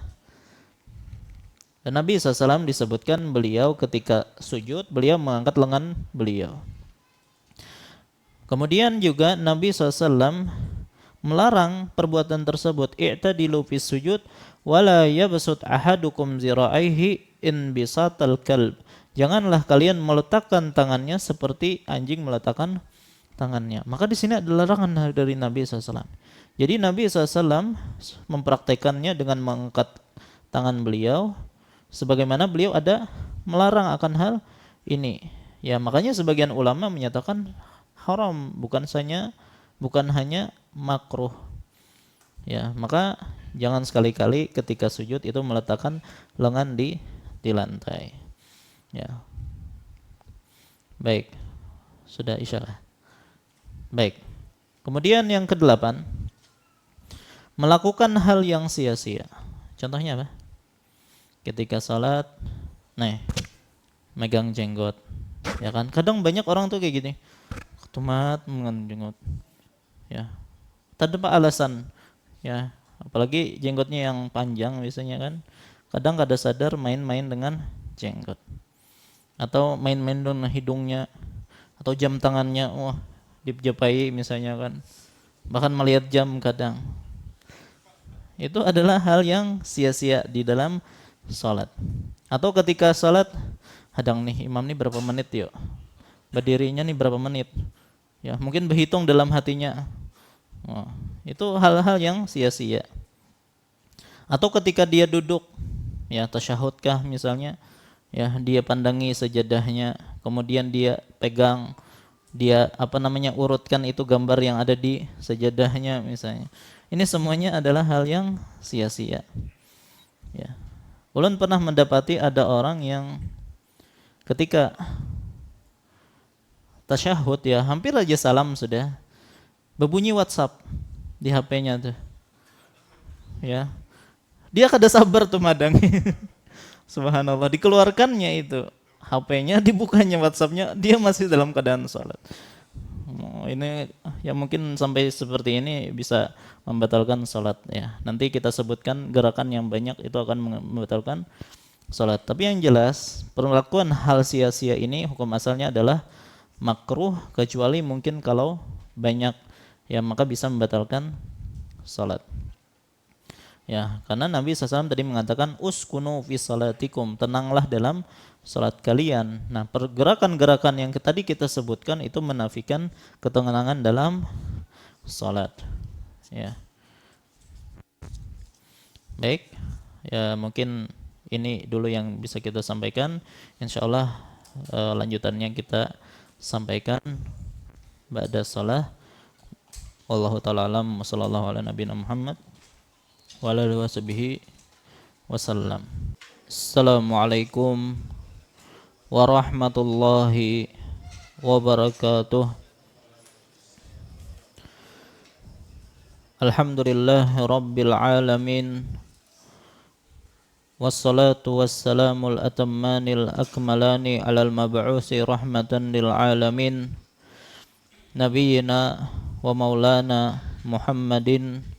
Nabi SAW disebutkan beliau ketika sujud, beliau mengangkat lengan beliau. Kemudian juga Nabi SAW melarang perbuatan tersebut. I'tadilu fis sujud wala yabsut ahadukum zira'aihi in bisatal kalb. Janganlah kalian meletakkan tangannya seperti anjing meletakkan tangannya. Maka di sini ada larangan dari Nabi SAW. Jadi Nabi SAW mempraktekannya dengan mengangkat tangan beliau, sebagaimana beliau ada melarang akan hal ini. Ya, makanya sebagian ulama menyatakan haram, bukan hanya makruh. Ya, maka jangan sekali-kali ketika sujud itu meletakkan lengan di lantai. Ya. Baik. Sudah isyarah. Baik. Kemudian yang kedelapan, melakukan hal yang sia-sia. Contohnya apa? Ketika salat, megang jenggot. Ya kan? Kadang banyak orang tuh kayak gini. Ketumat mengen jenggot. Ya. Tanpa alasan. Ya, apalagi jenggotnya yang panjang biasanya kan. Kadang kada sadar main-main dengan jenggot. Atau main-main dengan hidungnya, atau jam tangannya, wah, dijapai misalnya kan. Bahkan melihat jam kadang. Itu adalah hal yang sia-sia di dalam salat. Atau ketika salat, hadang nih imam nih berapa menit yuk. Berdirinya nih berapa menit. Ya, mungkin berhitung dalam hatinya. Wah, itu hal-hal yang sia-sia. Atau ketika dia duduk, ya tasyahud kah misalnya, ya dia pandangi sajadahnya, kemudian dia pegang, dia urutkan itu gambar yang ada di sajadahnya misalnya. Ini semuanya adalah hal yang sia-sia. Ya. Ulun pernah mendapati ada orang yang ketika tasyahud, ya hampir aja salam sudah, berbunyi WhatsApp di HP-nya tuh. Ya. Dia kada sabar tuh madang. Subhanallah, dikeluarkannya itu HP-nya, dibukanya WhatsApp-nya, dia masih dalam keadaan salat. Ini ya mungkin sampai seperti ini bisa membatalkan salat ya. Nanti kita sebutkan gerakan yang banyak itu akan membatalkan salat. Tapi yang jelas, perlakuan hal sia-sia ini hukum asalnya adalah makruh, kecuali mungkin kalau banyak, ya maka bisa membatalkan salat. Ya, karena Nabi SAW tadi mengatakan uskunu fi salatikum, tenanglah dalam salat kalian. Nah, pergerakan-gerakan yang tadi kita sebutkan itu menafikan ketenangan dalam salat. Ya. Baik, ya mungkin ini dulu yang bisa kita sampaikan. Insyaallah lanjutannya kita sampaikan ba'da shalah. Wallahu ta'ala alam, sallallahu ala nabiyina Muhammad wa ala alihi washabihi wasallam. Assalamualaikum warahmatullahi wabarakatuh. Alhamdulillahi rabbil alamin, wassalatu wassalamul atammanil akmalani alal mab'usi rahmatan lil alamin, nabiyyina wa maulana Muhammadin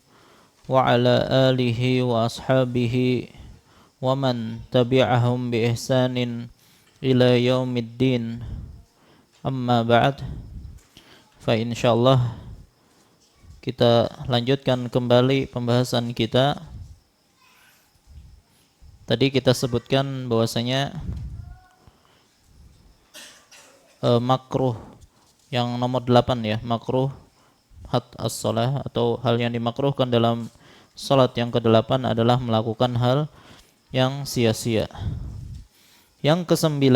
wa ala alihi wa ashabihi wa man tabi'ahum bi ihsanin ila yaumiddin. Amma ba'd. Fa insyaallah kita lanjutkan kembali pembahasan kita. Tadi kita sebutkan bahwasanya makruh yang nomor 8 ya, makruh as-shalah atau hal yang dimakruhkan dalam salat yang ke-8 adalah melakukan hal yang sia-sia. Yang ke-9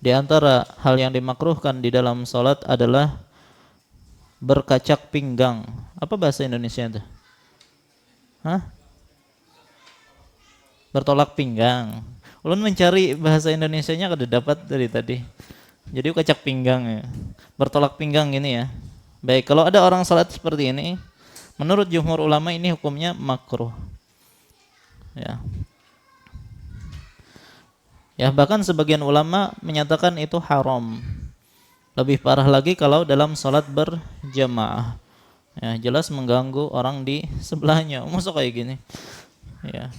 di antara hal yang dimakruhkan di dalam salat adalah berkacak pinggang. Apa bahasa Indonesia itu? Bertolak pinggang. Ulun mencari bahasa Indonesianya kada dapat dari tadi. Jadi kacak pinggang ya. Bertolak pinggang ini ya. Baik, kalau ada orang salat seperti ini, menurut jumhur ulama ini hukumnya makruh. Ya. Ya, bahkan sebagian ulama menyatakan itu haram. Lebih parah lagi kalau dalam salat berjamaah. Ya, jelas mengganggu orang di sebelahnya. Masa kayak gini? Ya.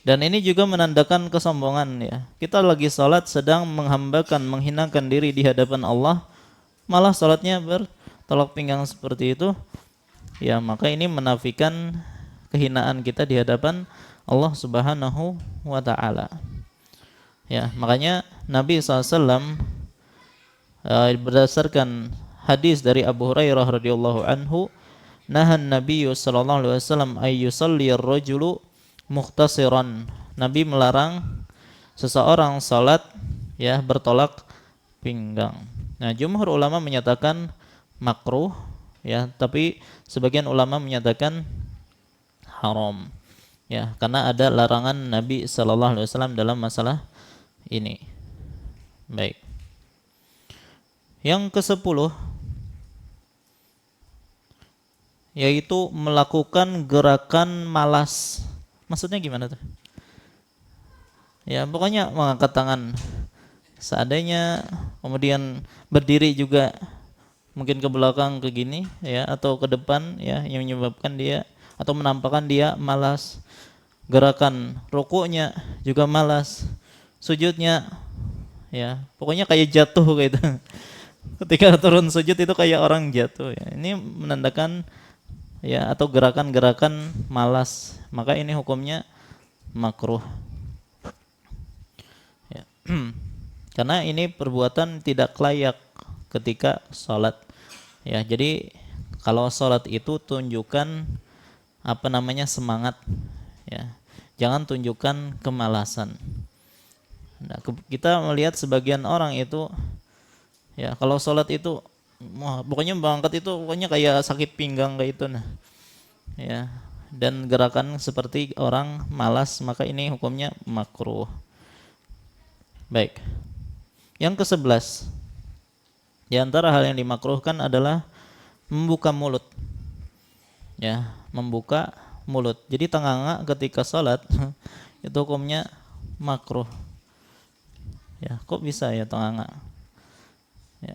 Dan ini juga menandakan kesombongan ya. Kita lagi salat sedang menghambakan, menghinakan diri di hadapan Allah, malah salatnya bertolak pinggang seperti itu. Ya, maka ini menafikan kehinaan kita di hadapan Allah Subhanahu wa taala. Ya, makanya Nabi SAW berdasarkan hadis dari Abu Hurairah radhiyallahu anhu, nahan Nabi sallallahu alaihi wasallam ay yusalli ar-rajulu muhtasiran. Nabi melarang seseorang salat ya bertolak pinggang. Nah, jumhur ulama menyatakan makruh ya, tapi sebagian ulama menyatakan haram. Ya, karena ada larangan Nabi sallallahu alaihi wasallam dalam masalah ini. Baik. Yang ke-10 yaitu melakukan gerakan malas. Maksudnya gimana tuh? Ya, pokoknya mengangkat tangan seadanya, kemudian berdiri juga mungkin ke belakang ke gini ya, atau ke depan ya, yang menyebabkan dia atau menampakkan dia malas. Gerakan rukuknya juga malas, sujudnya ya, pokoknya kayak jatuh gitu. Ketika turun sujud itu kayak orang jatuh ya. Ini menandakan ya, atau gerakan-gerakan malas, maka ini hukumnya makruh ya. Karena ini perbuatan tidak layak ketika sholat ya. Jadi kalau sholat itu tunjukkan apa namanya, semangat ya, jangan tunjukkan kemalasan. Nah, kita melihat sebagian orang itu ya, kalau sholat itu wah, pokoknya berangkat itu pokoknya kayak sakit pinggang kayak itu, nah ya, dan gerakan seperti orang malas, maka ini hukumnya makruh. Baik. Yang ke-11 di antara hal yang dimakruhkan adalah membuka mulut ya, membuka mulut. Jadi tenganga ketika sholat itu hukumnya makruh ya. Kok bisa ya tenganga ya?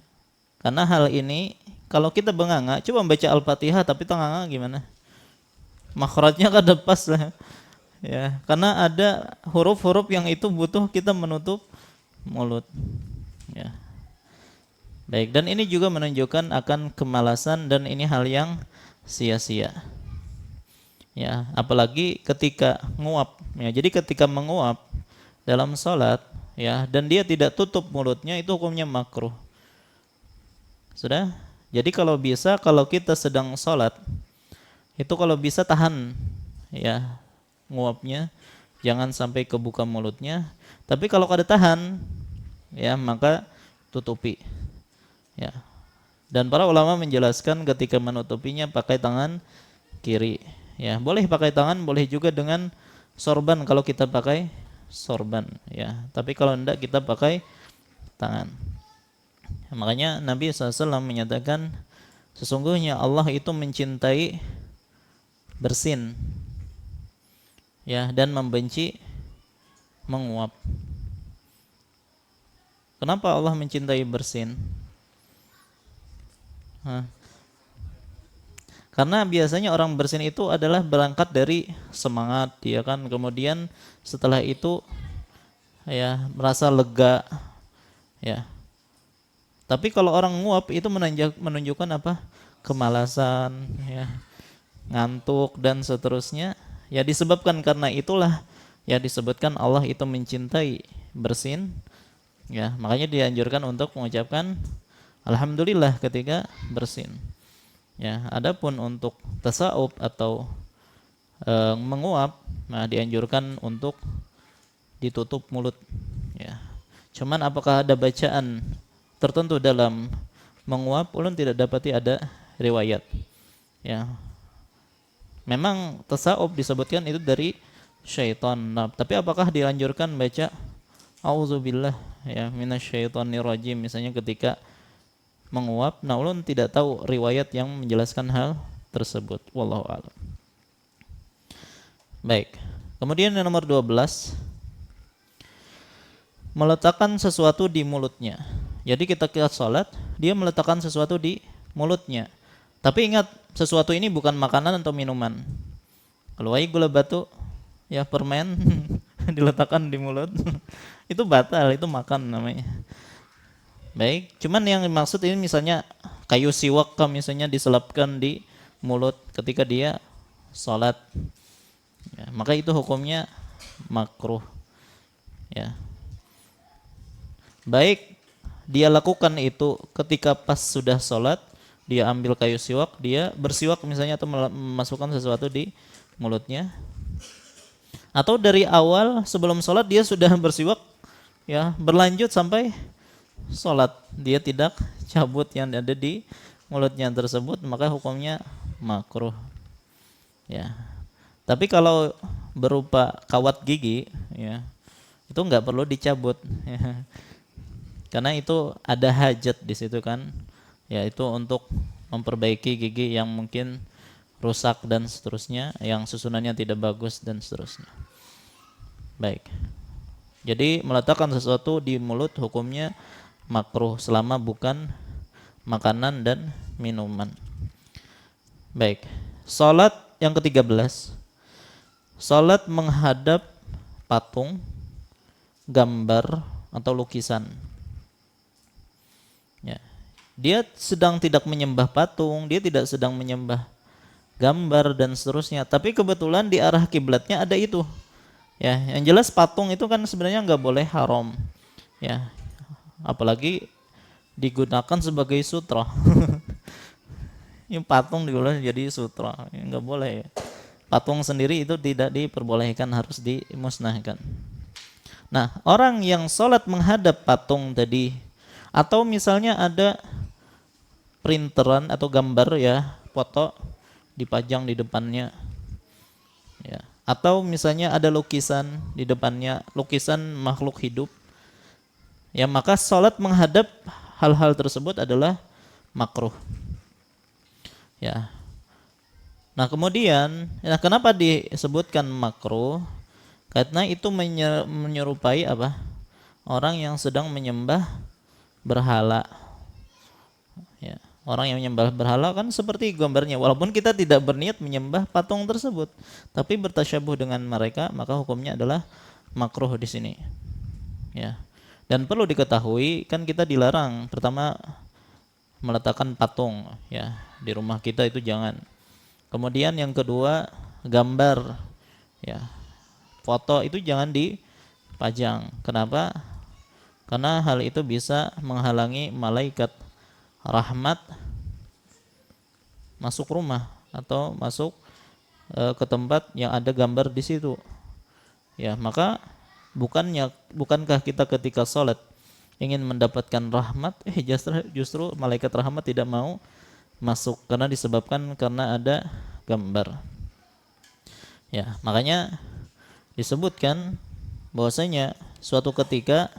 Karena hal ini kalau kita benganga, coba membaca Al-Fatihah tapi tenganga gimana? Makhrajnya kan lepas lah ya, karena ada huruf-huruf yang itu butuh kita menutup mulut ya. Baik, dan ini juga menunjukkan akan kemalasan, dan ini hal yang sia-sia ya, apalagi ketika nguap ya. Jadi ketika menguap dalam sholat ya, dan dia tidak tutup mulutnya, itu hukumnya makruh. Sudah. Jadi kalau bisa, kalau kita sedang sholat itu kalau bisa tahan ya nguapnya, jangan sampai kebuka mulutnya. Tapi kalau kada tahan ya, maka tutupi ya. Dan para ulama menjelaskan ketika menutupinya pakai tangan kiri ya. Boleh pakai tangan, boleh juga dengan sorban kalau kita pakai sorban ya. Tapi kalau tidak, kita pakai tangan. Makanya Nabi SAW menyatakan sesungguhnya Allah itu mencintai bersin ya, dan membenci menguap. Kenapa Allah mencintai bersin? Karena biasanya orang bersin itu adalah berangkat dari semangat ya kan, kemudian setelah itu ya merasa lega ya. Tapi kalau orang nguap itu menunjukkan apa? Kemalasan ya, ngantuk dan seterusnya ya. Disebabkan karena itulah ya disebutkan Allah itu mencintai bersin ya, makanya dianjurkan untuk mengucapkan alhamdulillah ketika bersin ya. Adapun untuk tasawuf atau menguap, nah dianjurkan untuk ditutup mulut ya. Cuman apakah ada bacaan tertentu dalam menguap? Ulun tidak dapati ada riwayat ya. Memang tasawuf disebutkan itu dari syaitan. Nah, tapi apakah dianjurkan baca auzubillah ya minasyaitonirrajim misalnya ketika menguap? Nah, ulun tidak tahu riwayat yang menjelaskan hal tersebut. Wallahu a'lam. Baik. Kemudian yang nomor 12, meletakkan sesuatu di mulutnya. Jadi kita sholat, dia meletakkan sesuatu di mulutnya. Tapi ingat, sesuatu ini bukan makanan atau minuman. Kalau gula batu, ya permen diletakkan di mulut, itu batal, itu makan namanya. Baik, cuman yang dimaksud ini misalnya kayu siwak misalnya diselapkan di mulut ketika dia sholat, ya, maka itu hukumnya makruh. Ya. Baik dia lakukan itu ketika pas sudah sholat, dia ambil kayu siwak, dia bersiwak misalnya atau memasukkan sesuatu di mulutnya, Atau dari awal sebelum sholat dia sudah bersiwak, ya, berlanjut sampai sholat, dia tidak cabut yang ada di mulutnya tersebut, maka hukumnya makruh. Ya. Tapi kalau berupa kawat gigi, ya, itu nggak perlu dicabut, ya. Karena itu ada hajat di situ kan, yaitu untuk memperbaiki gigi yang mungkin rusak dan seterusnya, yang susunannya tidak bagus dan seterusnya. Baik. Jadi meletakkan sesuatu di mulut hukumnya makruh selama bukan makanan dan minuman. Baik. Salat yang ke-13. Salat menghadap patung, gambar atau lukisan. Ya. Dia sedang tidak menyembah patung, dia tidak sedang menyembah gambar dan seterusnya, tapi kebetulan di arah kiblatnya ada itu. Ya, yang jelas patung itu kan sebenarnya nggak boleh, haram. Ya, apalagi digunakan sebagai sutra. Ini patung digunakan jadi sutra, ya, nggak boleh. Ya. Patung sendiri itu tidak diperbolehkan, harus dimusnahkan. Nah, orang yang sholat menghadap patung tadi, atau misalnya ada printeran atau gambar, ya, foto dipajang di depannya, ya, atau misalnya ada lukisan di depannya, lukisan makhluk hidup, ya, maka sholat menghadap hal-hal tersebut adalah makruh. Ya. Nah kemudian, nah kenapa disebutkan makruh? Karena itu menyerupai apa? Orang yang sedang menyembah berhala. Ya. Orang yang menyembah berhala kan seperti gambarnya. Walaupun kita tidak berniat menyembah patung tersebut, tapi bertasyabuh dengan mereka, maka hukumnya adalah makruh di sini. Ya. Dan perlu diketahui, kan kita dilarang pertama meletakkan patung, ya, di rumah kita, itu jangan. Kemudian yang kedua, gambar, ya, foto itu jangan dipajang. Kenapa? Karena hal itu bisa menghalangi malaikat rahmat masuk rumah atau masuk ke tempat yang ada gambar di situ. Ya, maka bukankah kita ketika sholat ingin mendapatkan rahmat, justru malaikat rahmat tidak mau masuk karena karena ada gambar. Ya, makanya disebutkan bahwasanya suatu ketika,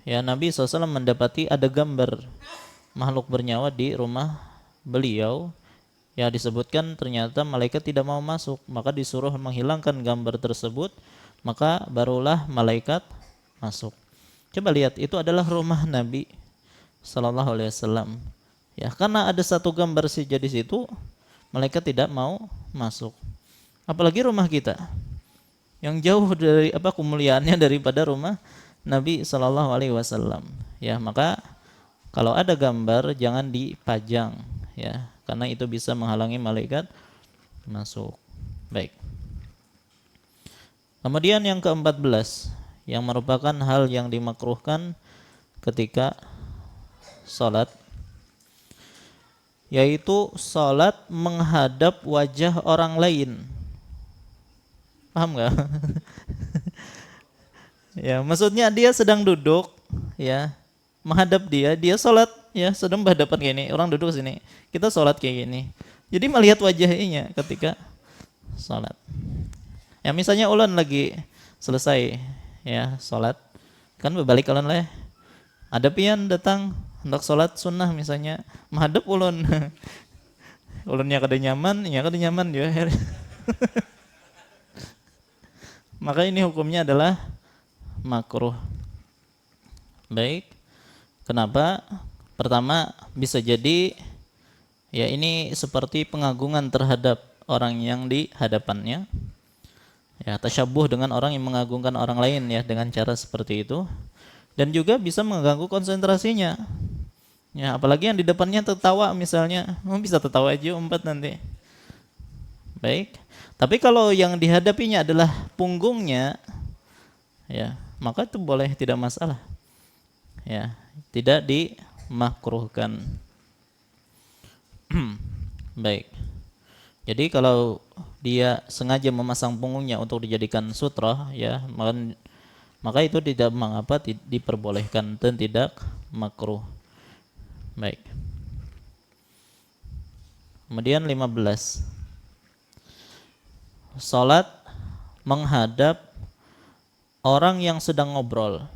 ya, Nabi SAW mendapati ada gambar makhluk bernyawa di rumah beliau. Ya, disebutkan ternyata malaikat tidak mau masuk, maka disuruh menghilangkan gambar tersebut, maka barulah malaikat masuk. Coba lihat, itu adalah rumah Nabi SAW. Ya, karena ada satu gambar saja di situ, malaikat tidak mau masuk. Apalagi rumah kita yang jauh dari kemuliaannya daripada rumah Nabi SAW. Ya, maka kalau ada gambar jangan dipajang, ya, karena itu bisa menghalangi malaikat masuk. Baik. Kemudian yang ke-14, yang merupakan hal yang dimakruhkan ketika salat, yaitu salat menghadap wajah orang lain. Paham nggak? Ya, maksudnya dia sedang duduk, ya, menghadap dia salat, ya, sedang berhadapan gini, orang duduk sini, kita salat kayak gini. Jadi melihat wajahnya ketika salat. Ya, misalnya ulun lagi selesai, ya, salat, kan berbalik ulun lah. Ada pian datang hendak sholat sunnah misalnya, menghadap ulun. Ulunnya kada nyaman, ya kada nyaman dia. Maka ini hukumnya adalah makruh. Baik. Kenapa? Pertama, bisa jadi, ya, ini seperti pengagungan terhadap orang yang di hadapannya. Ya, tasyabuh dengan orang yang mengagungkan orang lain, ya, dengan cara seperti itu. Dan juga bisa mengganggu konsentrasinya. Ya, apalagi yang di depannya tertawa misalnya, bisa tertawa aja umpat nanti. Baik. Tapi kalau yang dihadapinya adalah punggungnya, ya, maka itu boleh, tidak masalah. Ya, tidak dimakruhkan. Baik. Jadi kalau dia sengaja memasang punggungnya untuk dijadikan sutra, ya, maka itu tidak mengapa, diperbolehkan dan tidak makruh. Baik. Kemudian 15. Salat menghadap orang yang sedang ngobrol.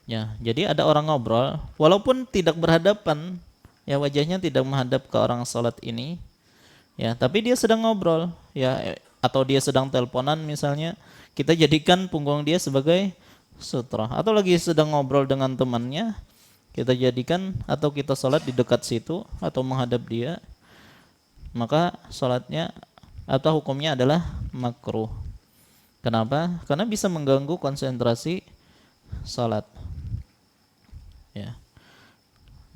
Ya, jadi ada orang ngobrol, walaupun tidak berhadapan, ya wajahnya tidak menghadap ke orang salat ini, ya, tapi dia sedang ngobrol, ya, atau dia sedang teleponan misalnya, kita jadikan punggung dia sebagai sutra, atau lagi sedang ngobrol dengan temannya, kita jadikan atau kita salat di dekat situ atau menghadap dia, maka salatnya atau hukumnya adalah makruh. Kenapa? Karena bisa mengganggu konsentrasi salat. Ya.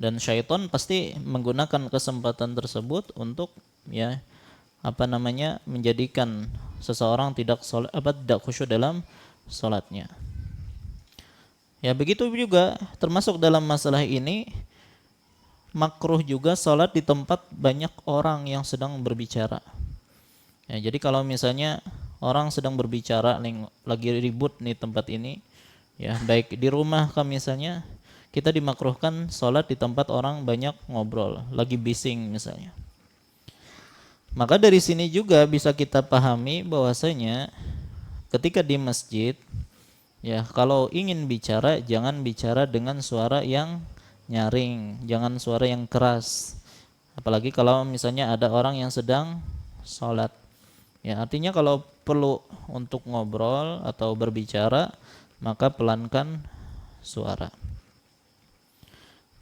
Dan syaitan pasti menggunakan kesempatan tersebut untuk, ya, menjadikan seseorang tidak khusyuk dalam salatnya. Ya, begitu juga termasuk dalam masalah ini makruh juga salat di tempat banyak orang yang sedang berbicara. Ya, jadi kalau misalnya orang sedang berbicara, lagi ribut nih tempat ini, ya, baik di rumah kan misalnya, kita dimakruhkan sholat di tempat orang banyak ngobrol, lagi bising misalnya. Maka dari sini juga bisa kita pahami bahwasanya ketika di masjid, ya, kalau ingin bicara jangan bicara dengan suara yang nyaring, jangan suara yang keras. Apalagi kalau misalnya ada orang yang sedang sholat. Ya, artinya kalau perlu untuk ngobrol atau berbicara, maka pelankan suara.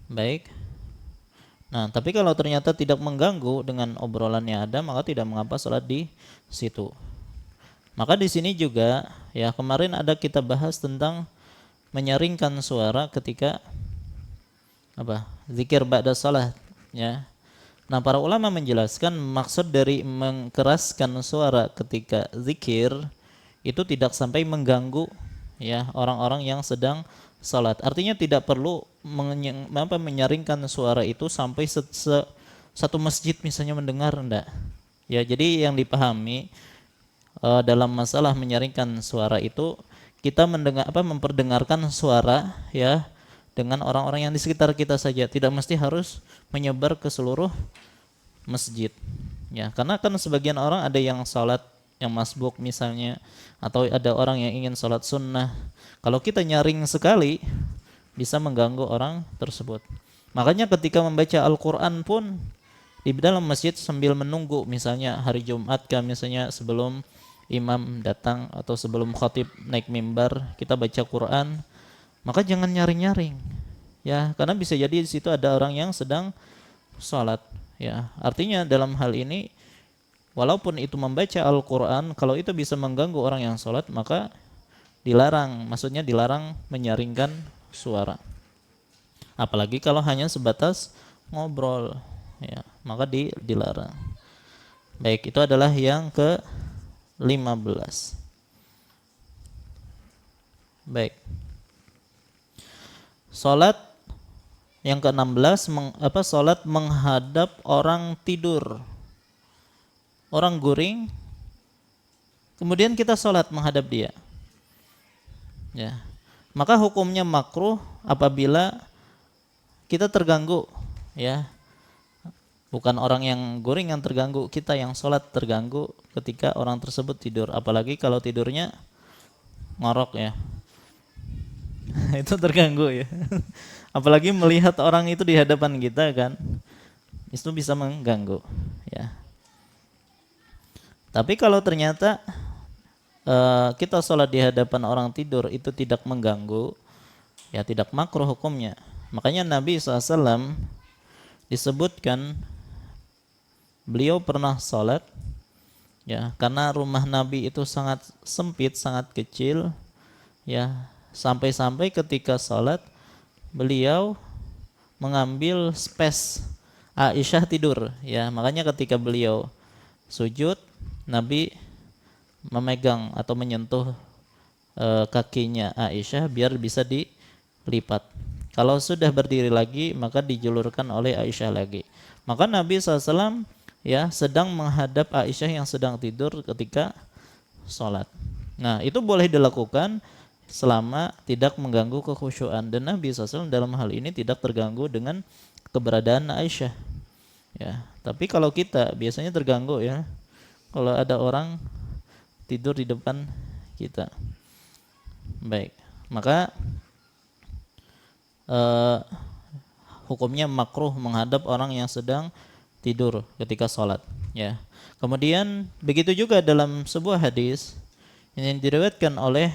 Baik. Nah, tapi kalau ternyata tidak mengganggu dengan obrolan yang ada, maka tidak mengapa sholat di situ. Maka di sini juga, ya, kemarin ada kita bahas tentang menyaringkan suara ketika zikir ba'da salat, ya. Nah, para ulama menjelaskan maksud dari mengkeraskan suara ketika zikir itu tidak sampai mengganggu, ya, orang-orang yang sedang salat. Artinya tidak perlu menyaringkan suara itu sampai satu masjid misalnya mendengar, enggak. Ya, jadi yang dipahami dalam masalah menyaringkan suara itu, kita memperdengarkan suara, ya, dengan orang-orang yang di sekitar kita saja, tidak mesti harus menyebar ke seluruh masjid. Ya, karena kan sebagian orang ada yang salat yang masbuk misalnya, atau ada orang yang ingin salat sunnah. Kalau kita nyaring sekali bisa mengganggu orang tersebut. Makanya ketika membaca Al-Quran pun di dalam masjid sambil menunggu, misalnya hari Jumat kan misalnya sebelum imam datang atau sebelum khatib naik mimbar, kita baca Quran, maka jangan nyaring-nyaring, ya, karena bisa jadi di situ ada orang yang sedang salat, ya. Artinya dalam hal ini walaupun itu membaca Al-Quran, kalau itu bisa mengganggu orang yang salat, maka dilarang, maksudnya dilarang menyaringkan suara. Apalagi kalau hanya sebatas ngobrol, ya, maka dilarang. Baik, itu adalah yang ke-15. Baik. Salat yang ke-16, salat menghadap orang tidur. Orang guring, kemudian kita salat menghadap dia. Ya. Maka hukumnya makruh apabila kita terganggu, ya. Bukan orang yang guring yang terganggu, kita yang salat terganggu ketika orang tersebut tidur, apalagi kalau tidurnya ngorok, ya. Itu terganggu, ya. Apalagi melihat orang itu di hadapan kita kan, itu bisa mengganggu, ya. Tapi kalau ternyata kita sholat di hadapan orang tidur itu tidak mengganggu, ya, tidak makruh hukumnya. Makanya Nabi SAW disebutkan beliau pernah sholat, ya, karena rumah Nabi itu sangat sempit, sangat kecil, ya, sampai-sampai ketika sholat beliau mengambil space Aisyah tidur, ya. Makanya ketika beliau sujud, Nabi memegang atau menyentuh kakinya Aisyah biar bisa dilipat. Kalau sudah berdiri lagi maka dijulurkan oleh Aisyah lagi. Maka Nabi SAW, ya sedang menghadap Aisyah yang sedang tidur ketika sholat. Nah, itu boleh dilakukan selama tidak mengganggu kekhusyuan, dan Nabi SAW dalam hal ini tidak terganggu dengan keberadaan Aisyah. Ya, tapi kalau kita biasanya terganggu ya, kalau ada orang tidur di depan kita. Baik, maka hukumnya makruh menghadap orang yang sedang tidur ketika sholat. Ya, kemudian begitu juga dalam sebuah hadis yang diriwayatkan oleh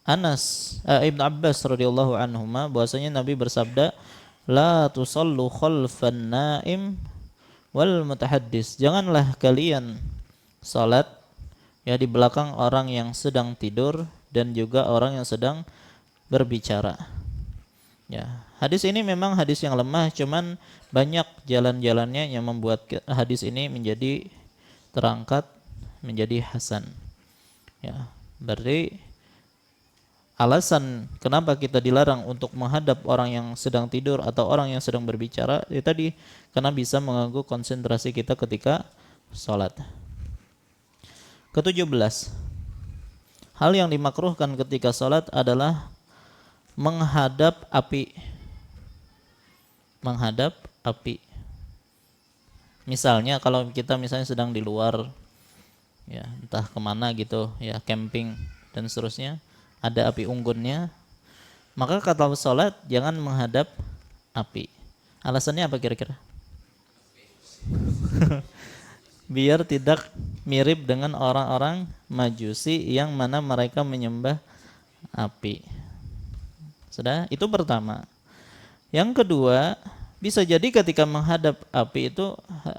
Ibn Abbas radhiyallahu anhuma, bahwasanya Nabi bersabda, la tusallu khalfan naim wal mutahaddis. Janganlah kalian salat ya di belakang orang yang sedang tidur dan juga orang yang sedang berbicara. Ya, hadis ini memang hadis yang lemah, cuman banyak jalan-jalannya yang membuat hadis ini menjadi terangkat menjadi hasan. Ya, berarti alasan kenapa kita dilarang untuk menghadap orang yang sedang tidur atau orang yang sedang berbicara itu tadi, karena bisa mengganggu konsentrasi kita ketika sholat. Ke-17, hal yang dimakruhkan ketika sholat adalah menghadap api. Menghadap api. Misalnya kalau kita misalnya sedang di luar, ya entah kemana gitu, ya camping dan seterusnya, ada api unggunnya, maka kata sholat jangan menghadap api. Alasannya apa kira-kira? Biar tidak mirip dengan orang-orang Majusi yang mana mereka menyembah api. Sudah, itu pertama. Yang kedua, bisa jadi ketika menghadap api itu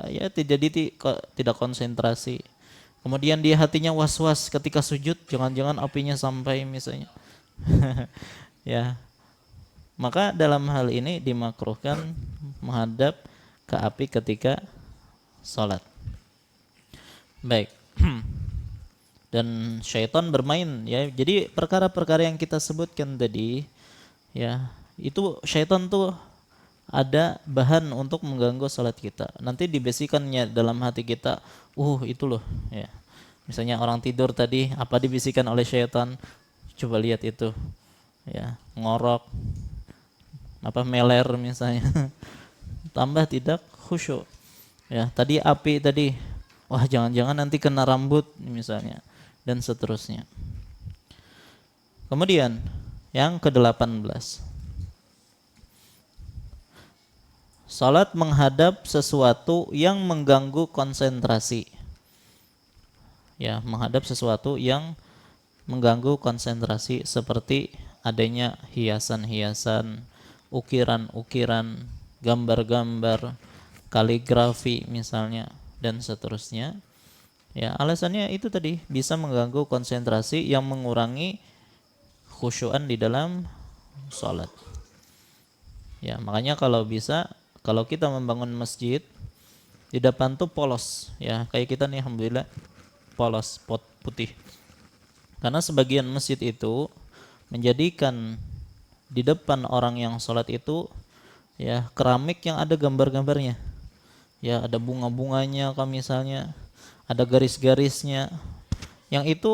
ya tidak konsentrasi. Kemudian dia hatinya was-was ketika sujud, jangan-jangan apinya sampai misalnya. Ya. Maka dalam hal ini dimakruhkan menghadap ke api ketika sholat. Baik. Dan syaitan bermain ya. Jadi perkara-perkara yang kita sebutkan tadi ya, itu syaitan tuh ada bahan untuk mengganggu salat kita. Nanti dibisikannya dalam hati kita, itu loh ya. Misalnya orang tidur tadi, apa dibisikkan oleh syaitan? Coba lihat itu. Ya, ngorok, apa meler misalnya. Tambah tidak khusyuk. Ya, tadi api tadi. Wah, jangan-jangan nanti kena rambut misalnya, dan seterusnya. Kemudian yang ke-18, salat menghadap sesuatu yang mengganggu konsentrasi. Ya, menghadap sesuatu yang mengganggu konsentrasi seperti adanya hiasan-hiasan, ukiran-ukiran, gambar-gambar, kaligrafi misalnya, dan seterusnya. Ya, alasannya itu tadi bisa mengganggu konsentrasi yang mengurangi khusyuan di dalam salat. Ya, makanya kalau bisa, kalau kita membangun masjid di depan tuh polos ya, kayak kita nih alhamdulillah polos, pot putih. Karena sebagian masjid itu menjadikan di depan orang yang sholat itu ya keramik yang ada gambar-gambarnya. Ya, ada bunga-bunganya kan misalnya, ada garis-garisnya. Yang itu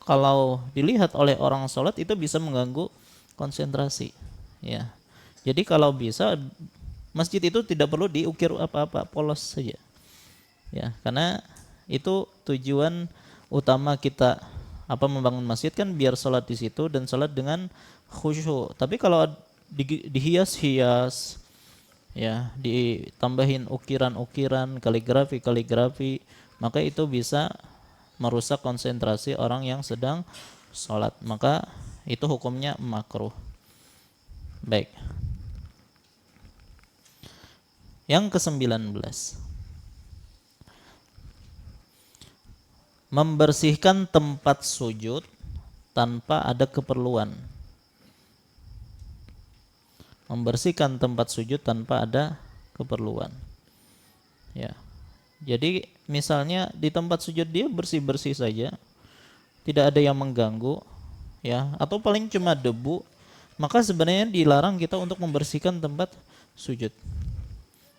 kalau dilihat oleh orang sholat itu bisa mengganggu konsentrasi. Ya. Jadi kalau bisa masjid itu tidak perlu diukir apa-apa, polos saja. Ya, karena itu tujuan utama kita membangun masjid kan biar sholat di situ dan sholat dengan khusyuk. Tapi kalau dihias-hias, ya ditambahin ukiran-ukiran, kaligrafi, maka itu bisa merusak konsentrasi orang yang sedang sholat. Maka itu hukumnya makruh. Baik. Yang ke-19, membersihkan tempat sujud tanpa ada keperluan. Membersihkan tempat sujud tanpa ada keperluan. Ya. Jadi misalnya di tempat sujud dia bersih-bersih saja, tidak ada yang mengganggu, ya, atau paling cuma debu, maka sebenarnya dilarang kita untuk membersihkan tempat sujud.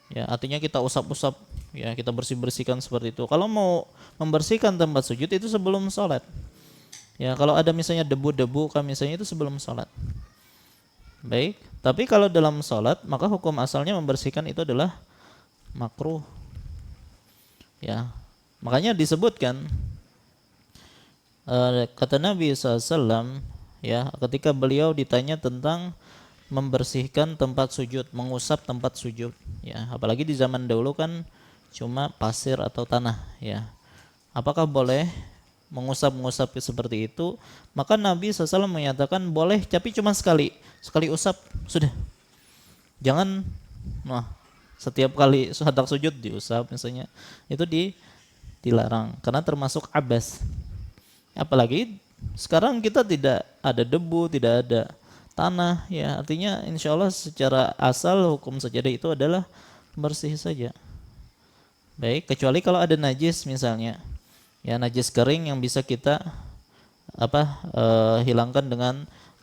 Ya, artinya kita usap-usap Ya, kita bersihkan seperti itu. Kalau mau membersihkan tempat sujud itu sebelum sholat. Ya, kalau ada misalnya debu-debu kan misalnya itu sebelum sholat. Baik, tapi kalau dalam sholat maka hukum asalnya membersihkan itu adalah makruh. Ya, makanya disebutkan kata Nabi SAW, ya, ketika beliau ditanya tentang membersihkan tempat sujud, mengusap tempat sujud, ya, apalagi di zaman dahulu kan cuma pasir atau tanah, ya, apakah boleh mengusap seperti itu? Maka Nabi SAW menyatakan boleh, tapi cuma sekali usap sudah, jangan setiap kali hendak sujud diusap misalnya, itu dilarang karena termasuk abas. Apalagi sekarang kita tidak ada debu, tidak ada tanah, ya, artinya insya Allah secara asal hukum sajadah itu adalah bersih saja. Baik, kecuali kalau ada najis misalnya, ya, najis kering yang bisa kita hilangkan dengan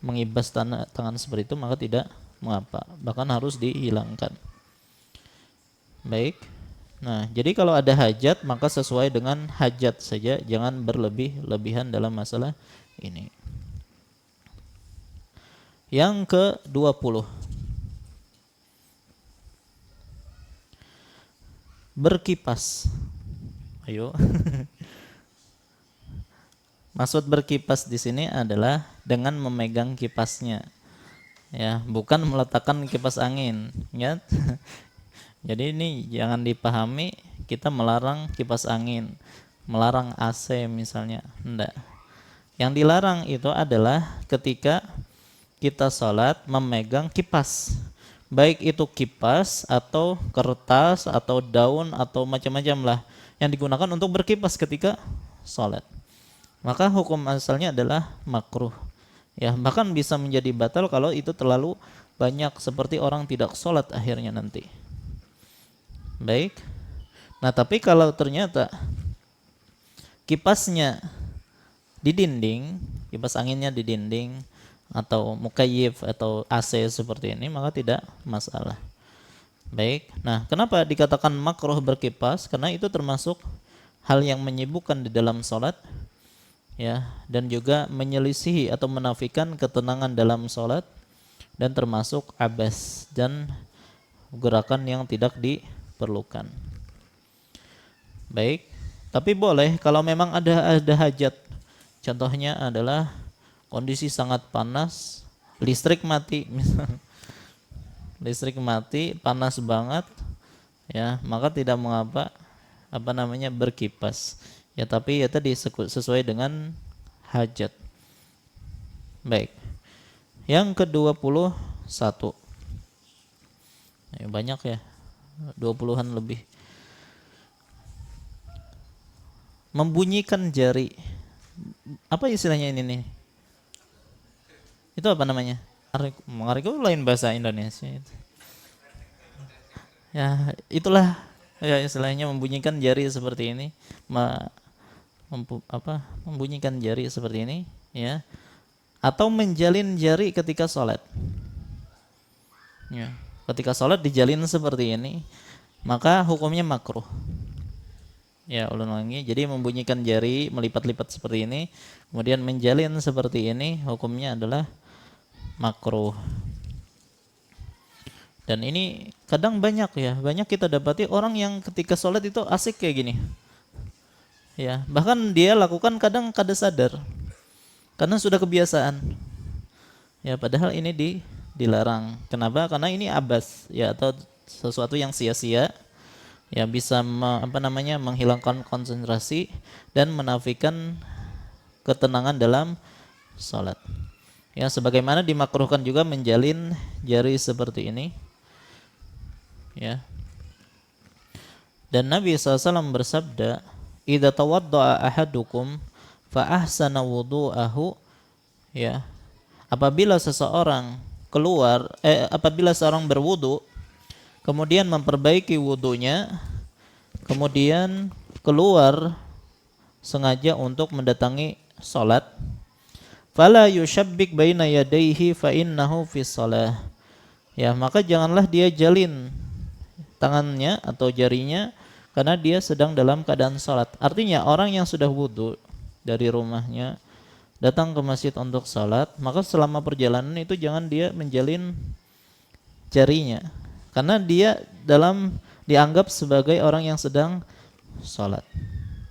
mengibas tangan seperti itu, maka tidak mengapa, bahkan harus dihilangkan. Baik, nah jadi kalau ada hajat maka sesuai dengan hajat saja, jangan berlebihan dalam masalah ini. Yang ke-20, berkipas. Ayo. Maksud berkipas di sini adalah dengan memegang kipasnya, ya, bukan meletakkan kipas angin, ya. Jadi ini jangan dipahami kita melarang kipas angin, melarang AC misalnya, enggak. Yang dilarang itu adalah ketika kita sholat memegang kipas, baik itu kipas atau kertas atau daun atau macam-macam lah yang digunakan untuk berkipas ketika sholat, maka hukum asalnya adalah makruh, ya, bahkan bisa menjadi batal kalau itu terlalu banyak, seperti orang tidak sholat akhirnya nanti. Baik, nah tapi kalau ternyata kipasnya di dinding, kipas anginnya di dinding atau mukayyif atau AC seperti ini, maka tidak masalah. Baik, nah kenapa dikatakan makruh berkipas? Karena itu termasuk hal yang menyibukkan di dalam sholat, ya, dan juga menyelisihi atau menafikan ketenangan dalam sholat, dan termasuk abas dan gerakan yang tidak diperlukan. Baik, tapi boleh kalau memang ada hajat. Contohnya adalah kondisi sangat panas, listrik mati misalnya. Listrik mati, panas banget, ya, maka tidak mengapa berkipas. Ya, tapi ya tadi sesuai dengan hajat. Baik. Yang ke-21. Banyak ya. 20-an lebih. Membunyikan jari. Apa istilahnya ini nih? Itu apa namanya? Mengarik itu lain bahasa Indonesia itu. Ya, itulah ya istilahnya membunyikan jari seperti ini. Membunyikan jari seperti ini, ya, atau menjalin jari ketika sholat, ya, ketika sholat dijalin seperti ini, maka hukumnya makruh, ya, ulang-ulangi. Jadi membunyikan jari, melipat-lipat seperti ini, kemudian menjalin seperti ini, hukumnya adalah makruh. Dan ini kadang banyak kita dapati orang yang ketika sholat itu asik kayak gini, ya, bahkan dia lakukan kadang kada sadar karena sudah kebiasaan, ya, padahal ini dilarang. Kenapa? Karena ini abas, ya, atau sesuatu yang sia-sia, ya, bisa menghilangkan konsentrasi dan menafikan ketenangan dalam salat, ya, sebagaimana dimakruhkan juga menjalin jari seperti ini, ya. Dan Nabi SAW bersabda, idza tawaddaa ahadukum fa ahsana wudu'ahu, ya, apabila seseorang berwudu kemudian memperbaiki wudunya, kemudian keluar sengaja untuk mendatangi salat, fala yushabbik baina yadayhi fa innahu fi shalah, ya, maka janganlah dia jalin tangannya atau jarinya karena dia sedang dalam keadaan sholat. Artinya orang yang sudah wudhu dari rumahnya datang ke masjid untuk sholat, maka selama perjalanan itu jangan dia menjalin jarinya, karena dia dianggap sebagai orang yang sedang sholat.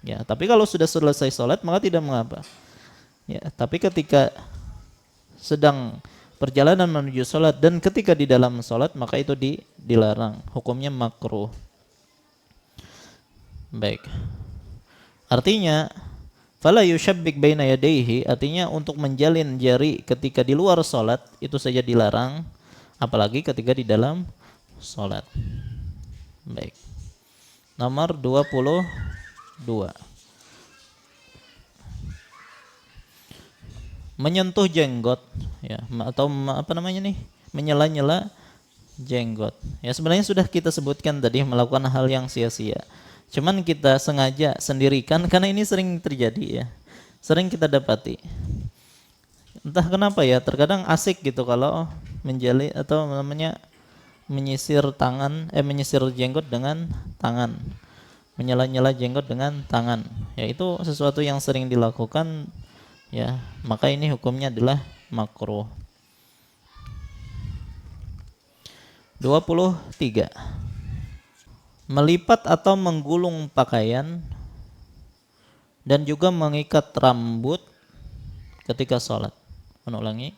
Ya, tapi kalau sudah selesai sholat maka tidak mengapa. Ya, tapi ketika sedang perjalanan menuju sholat dan ketika di dalam sholat maka itu dilarang, hukumnya makruh. Baik. Artinya fala yushabbik baina yadayhi, artinya untuk menjalin jari ketika di luar sholat itu saja dilarang, apalagi ketika di dalam sholat. Baik. Nomor 22. Menyentuh jenggot, ya, atau apa namanya nih? Menyela-nyela jenggot. Ya, sebenarnya sudah kita sebutkan tadi, melakukan hal yang sia-sia. Cuman kita sengaja sendirikan karena ini sering terjadi, ya. Sering kita dapati. Entah kenapa ya, terkadang asik gitu kalau menjali atau namanya menyisir menyisir jenggot dengan tangan. Menyela-nyela jenggot dengan tangan. Ya, itu sesuatu yang sering dilakukan, ya, maka ini hukumnya adalah makruh. 23. Melipat atau menggulung pakaian dan juga mengikat rambut ketika sholat. Ulangi.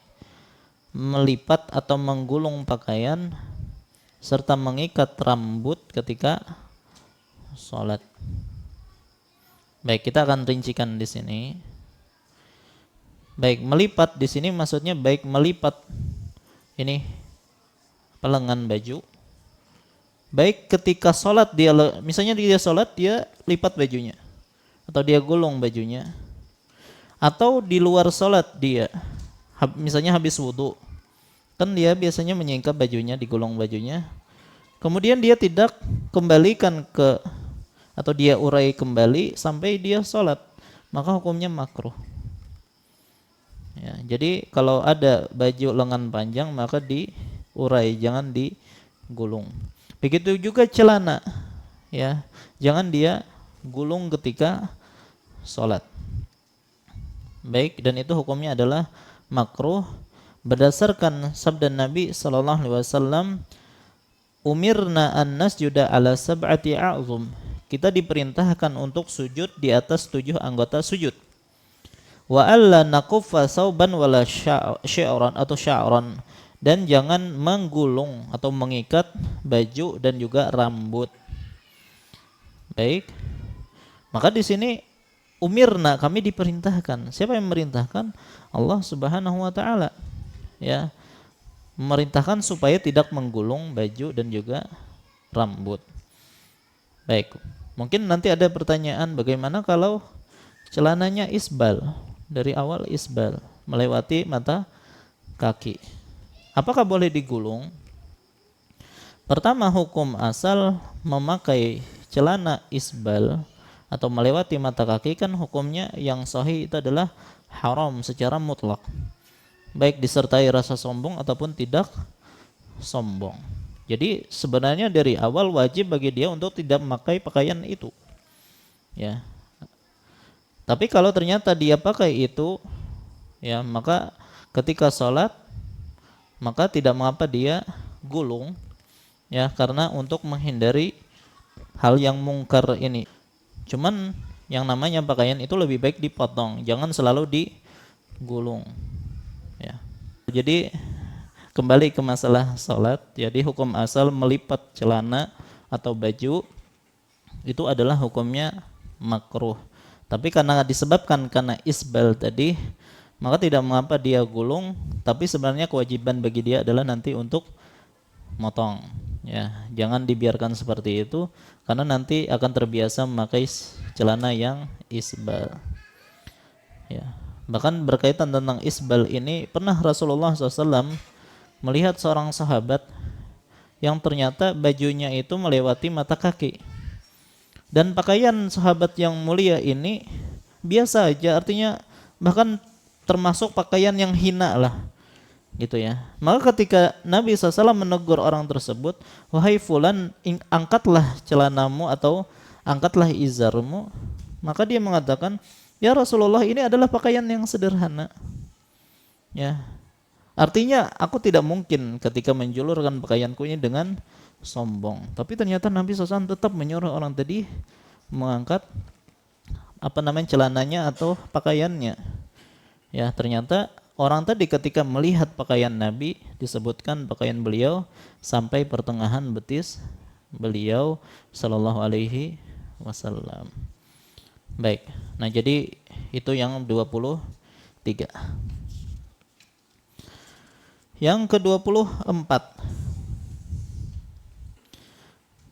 Melipat atau menggulung pakaian serta mengikat rambut ketika sholat. Baik, kita akan rincikan di sini. Baik, melipat di sini maksudnya baik melipat ini lengan baju, baik ketika sholat dia, misalnya dia sholat dia lipat bajunya, atau dia gulung bajunya, atau di luar sholat dia, misalnya habis wudhu, kan dia biasanya menyingkap bajunya, digulung bajunya, kemudian dia tidak kembalikan atau dia urai kembali sampai dia sholat, maka hukumnya makruh. Ya, jadi kalau ada baju lengan panjang maka diurai, jangan digulung. Begitu juga celana, ya, jangan dia gulung ketika sholat. Baik, dan itu hukumnya adalah makruh berdasarkan sabda Nabi sallallahu alaihi wasallam, umirna an nasjuda ala sab'ati a'zum. Kita diperintahkan untuk sujud di atas 7 anggota sujud. Wa alla nakuffa sauban wala syi'ran atau sya'ran, dan jangan menggulung atau mengikat baju dan juga rambut. Baik. Maka di sini umirna, kami diperintahkan. Siapa yang memerintahkan? Allah Subhanahu wa taala. Ya. Memerintahkan supaya tidak menggulung baju dan juga rambut. Baik. Mungkin nanti ada pertanyaan, bagaimana kalau celananya isbal? Dari awal isbal melewati mata kaki, apakah boleh digulung? Pertama, hukum asal memakai celana isbal atau melewati mata kaki kan hukumnya yang sahih itu adalah haram secara mutlak, baik disertai rasa sombong ataupun tidak sombong. Jadi sebenarnya dari awal wajib bagi dia untuk tidak memakai pakaian itu, ya. Tapi kalau ternyata dia pakai itu, ya, maka ketika sholat maka tidak mengapa dia gulung, ya, karena untuk menghindari hal yang mungkar ini. Cuman yang namanya pakaian itu lebih baik dipotong, jangan selalu digulung, ya. Jadi kembali ke masalah sholat, jadi hukum asal melipat celana atau baju itu adalah hukumnya makruh. Tapi karena disebabkan karena isbal tadi, maka tidak mengapa dia gulung, tapi sebenarnya kewajiban bagi dia adalah nanti untuk motong, ya. Jangan dibiarkan seperti itu karena nanti akan terbiasa memakai celana yang isbal, ya. Bahkan berkaitan tentang isbal ini, pernah Rasulullah SAW melihat seorang sahabat yang ternyata bajunya itu melewati mata kaki. Dan pakaian sahabat yang mulia ini biasa aja, artinya bahkan termasuk pakaian yang hina lah, gitu ya. Maka ketika Nabi SAW menegur orang tersebut, wahai fulan, angkatlah celanamu atau angkatlah izarmu. Maka dia mengatakan, ya Rasulullah, ini adalah pakaian yang sederhana. Ya, artinya aku tidak mungkin ketika menjulurkan pakaianku ini dengan sombong. Tapi ternyata Nabi SAW tetap menyuruh orang tadi mengangkat celananya atau pakaiannya. Ya, ternyata orang tadi ketika melihat pakaian Nabi, disebutkan pakaian beliau sampai pertengahan betis beliau sallallahu alaihi wasallam. Baik. Nah, jadi itu yang 23. Yang ke-24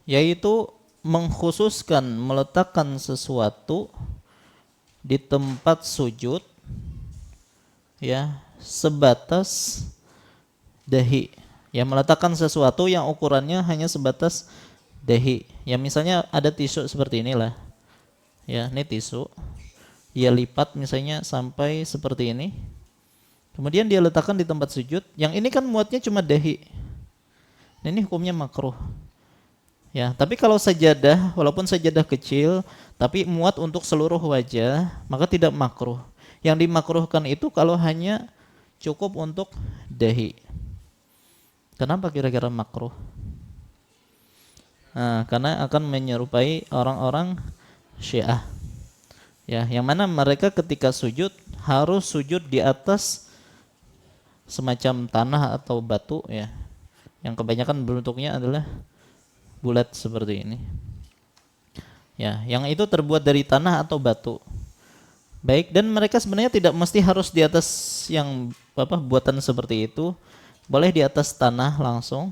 yaitu mengkhususkan meletakkan sesuatu di tempat sujud ya sebatas dahi. Ya, meletakkan sesuatu yang ukurannya hanya sebatas dahi. Ya, misalnya ada tisu seperti inilah. Ya, ini tisu. Dia lipat misalnya sampai seperti ini. Kemudian dia letakkan di tempat sujud. Yang ini kan muatnya cuma dahi. Nah, ini hukumnya makruh. Ya, tapi kalau sajadah, walaupun sajadah kecil, tapi muat untuk seluruh wajah, maka tidak makruh. Yang dimakruhkan itu kalau hanya cukup untuk dahi. Kenapa kira-kira makruh? Nah, karena akan menyerupai orang-orang Syiah. Ya, yang mana mereka ketika sujud harus sujud di atas semacam tanah atau batu ya. Yang kebanyakan bentuknya adalah bulat seperti ini. Ya, yang itu terbuat dari tanah atau batu. Baik, dan mereka sebenarnya tidak mesti harus di atas yang buatan seperti itu. Boleh di atas tanah langsung.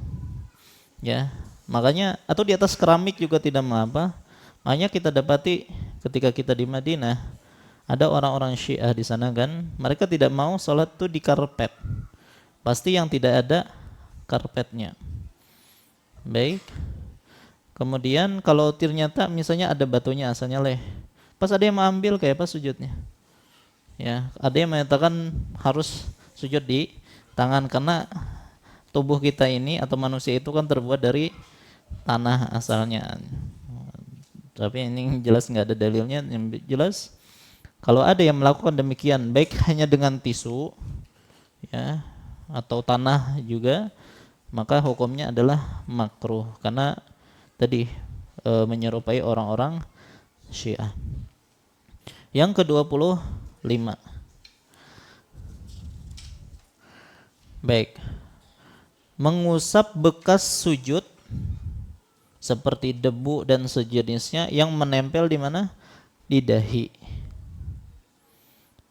Ya. Makanya atau di atas keramik juga tidak mengapa. Makanya kita dapati ketika kita di Madinah ada orang-orang Syiah di sana kan, mereka tidak mau sholat tuh di karpet. Pasti yang tidak ada karpetnya. Baik. Kemudian kalau ternyata misalnya ada batunya asalnya leh, pas ada yang mengambil kayak apa sujudnya? Ya, ada yang mengatakan harus sujud di tangan karena tubuh kita ini atau manusia itu kan terbuat dari tanah asalnya. Tapi ini jelas nggak ada dalilnya. Yang jelas kalau ada yang melakukan demikian, baik hanya dengan tisu, ya, atau tanah juga, maka hukumnya adalah makruh karena tadi menyerupai orang-orang Syiah. Yang ke-25. Baik. Mengusap bekas sujud seperti debu dan sejenisnya yang menempel di mana? Di dahi.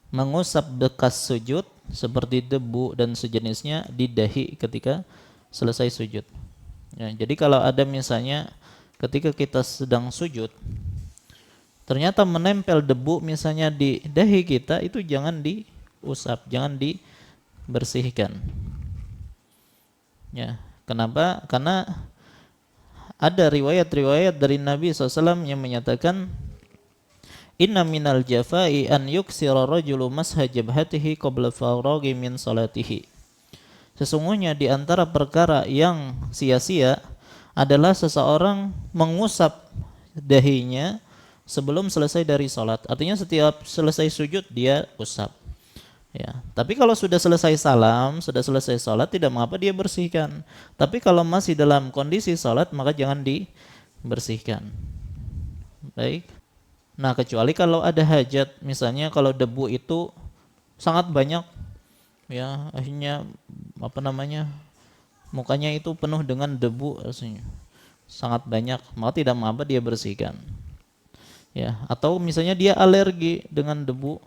Mengusap bekas sujud seperti debu dan sejenisnya di dahi ketika selesai sujud. Ya, jadi kalau ada misalnya ketika kita sedang sujud, ternyata menempel debu misalnya di dahi kita, itu jangan diusap, jangan dibersihkan. Ya, kenapa? Karena ada riwayat-riwayat dari Nabi SAW yang menyatakan inna minal jafai an yuksira rajulu masha jabhatihi qabla faraghi min salatihi. Sesungguhnya di antara perkara yang sia-sia adalah seseorang mengusap dahinya sebelum selesai dari salat. Artinya setiap selesai sujud dia usap. Ya, tapi kalau sudah selesai salam, sudah selesai salat, tidak mengapa dia bersihkan. Tapi kalau masih dalam kondisi salat, maka jangan dibersihkan. Baik. Nah, kecuali kalau ada hajat, misalnya kalau debu itu sangat banyak, ya, akhirnya mukanya itu penuh dengan debu, aslinya sangat banyak, maka tidak mengapa dia bersihkan. Ya, atau misalnya dia alergi dengan debu,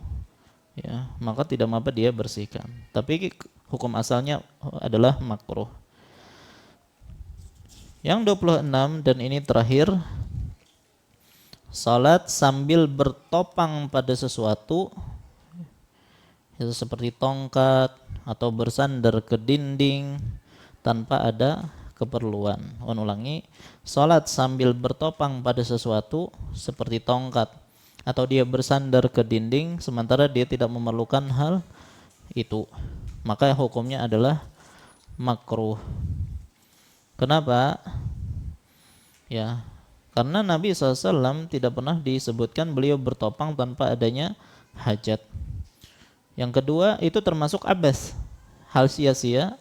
ya, maka tidak mengapa dia bersihkan. Tapi hukum asalnya adalah makruh. Yang 26 dan ini terakhir, salat sambil bertopang pada sesuatu, itu seperti tongkat atau bersandar ke dinding tanpa ada keperluan. Ulangi, salat sambil bertopang pada sesuatu seperti tongkat atau dia bersandar ke dinding sementara dia tidak memerlukan hal itu, maka hukumnya adalah makruh. Kenapa? Ya, Karena Nabi SAW tidak pernah disebutkan beliau bertopang tanpa adanya hajat. Yang kedua itu termasuk abas, hal sia-sia.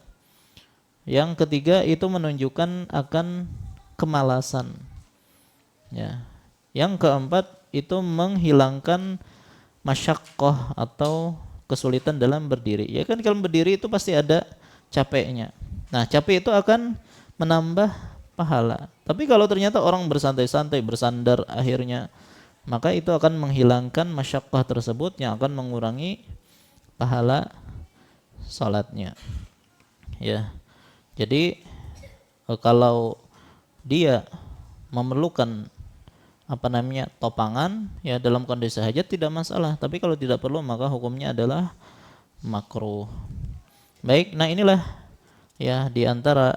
Yang ketiga itu menunjukkan akan kemalasan. Ya. Yang keempat itu menghilangkan masyaqqah atau kesulitan dalam berdiri. Ya kan kalau berdiri itu pasti ada capeknya. Nah, capek itu akan menambah pahala. Tapi kalau ternyata orang bersantai-santai, bersandar akhirnya, maka itu akan menghilangkan masyaqqah tersebut yang akan mengurangi pahala salatnya. Ya. Jadi kalau dia memerlukan topangan ya dalam kondisi hajat tidak masalah, tapi kalau tidak perlu maka hukumnya adalah makruh. Baik, nah inilah ya di antara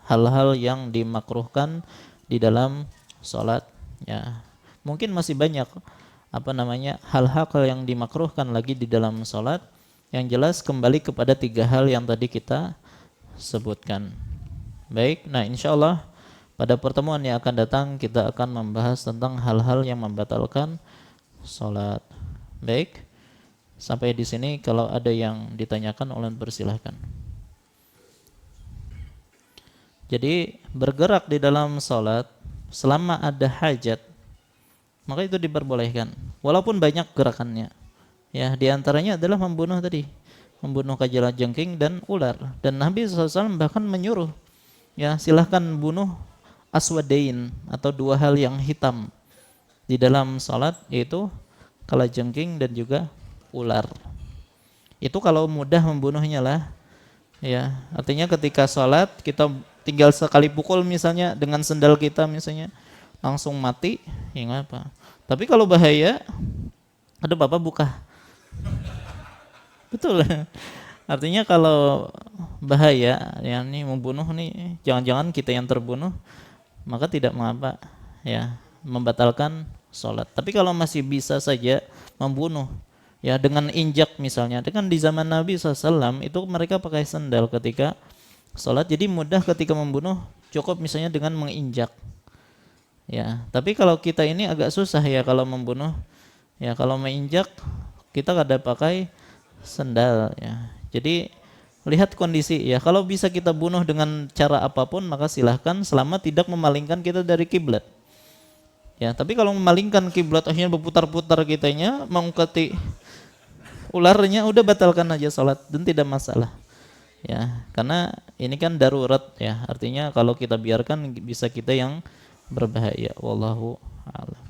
hal-hal yang dimakruhkan di dalam salat ya. Mungkin masih banyak hal-hal yang dimakruhkan lagi di dalam salat. Yang jelas kembali kepada 3 hal yang tadi kita sebutkan. Baik, nah insyaallah pada pertemuan yang akan datang kita akan membahas tentang hal-hal yang membatalkan salat. Baik, sampai di sini kalau ada yang ditanyakan ulun persilahkan. Jadi bergerak di dalam salat selama ada hajat maka itu diperbolehkan walaupun banyak gerakannya. Ya, di antaranya adalah membunuh kalajengking dan ular. Dan Nabi SAW bahkan menyuruh ya silahkan bunuh aswadain atau 2 hal yang hitam di dalam salat, yaitu kalajengking dan juga ular. Itu kalau mudah membunuhnya lah. Ya, artinya ketika salat kita tinggal sekali pukul misalnya dengan sendal kita misalnya langsung mati, ya enggak apa. Tapi kalau bahaya, ada Bapak buka. Betul. Artinya kalau bahaya, ya ini membunuh nih, jangan-jangan kita yang terbunuh, maka tidak mengapa ya membatalkan sholat. Tapi kalau masih bisa saja membunuh ya dengan injak misalnya, dengan di zaman Nabi SAW itu mereka pakai sendal ketika sholat, jadi mudah ketika membunuh, cukup misalnya dengan menginjak ya. Tapi kalau kita ini agak susah ya kalau membunuh ya, kalau menginjak kita kada pakai sendal ya. Jadi lihat kondisi ya, kalau bisa kita bunuh dengan cara apapun maka silahkan selama tidak memalingkan kita dari kiblat. Ya, tapi kalau memalingkan kiblat akhirnya berputar-putar kitanya mengikuti ularnya, udah batalkan aja salat dan tidak masalah. Ya, karena ini kan darurat ya. Artinya kalau kita biarkan bisa kita yang berbahaya. Wallahu a'lam.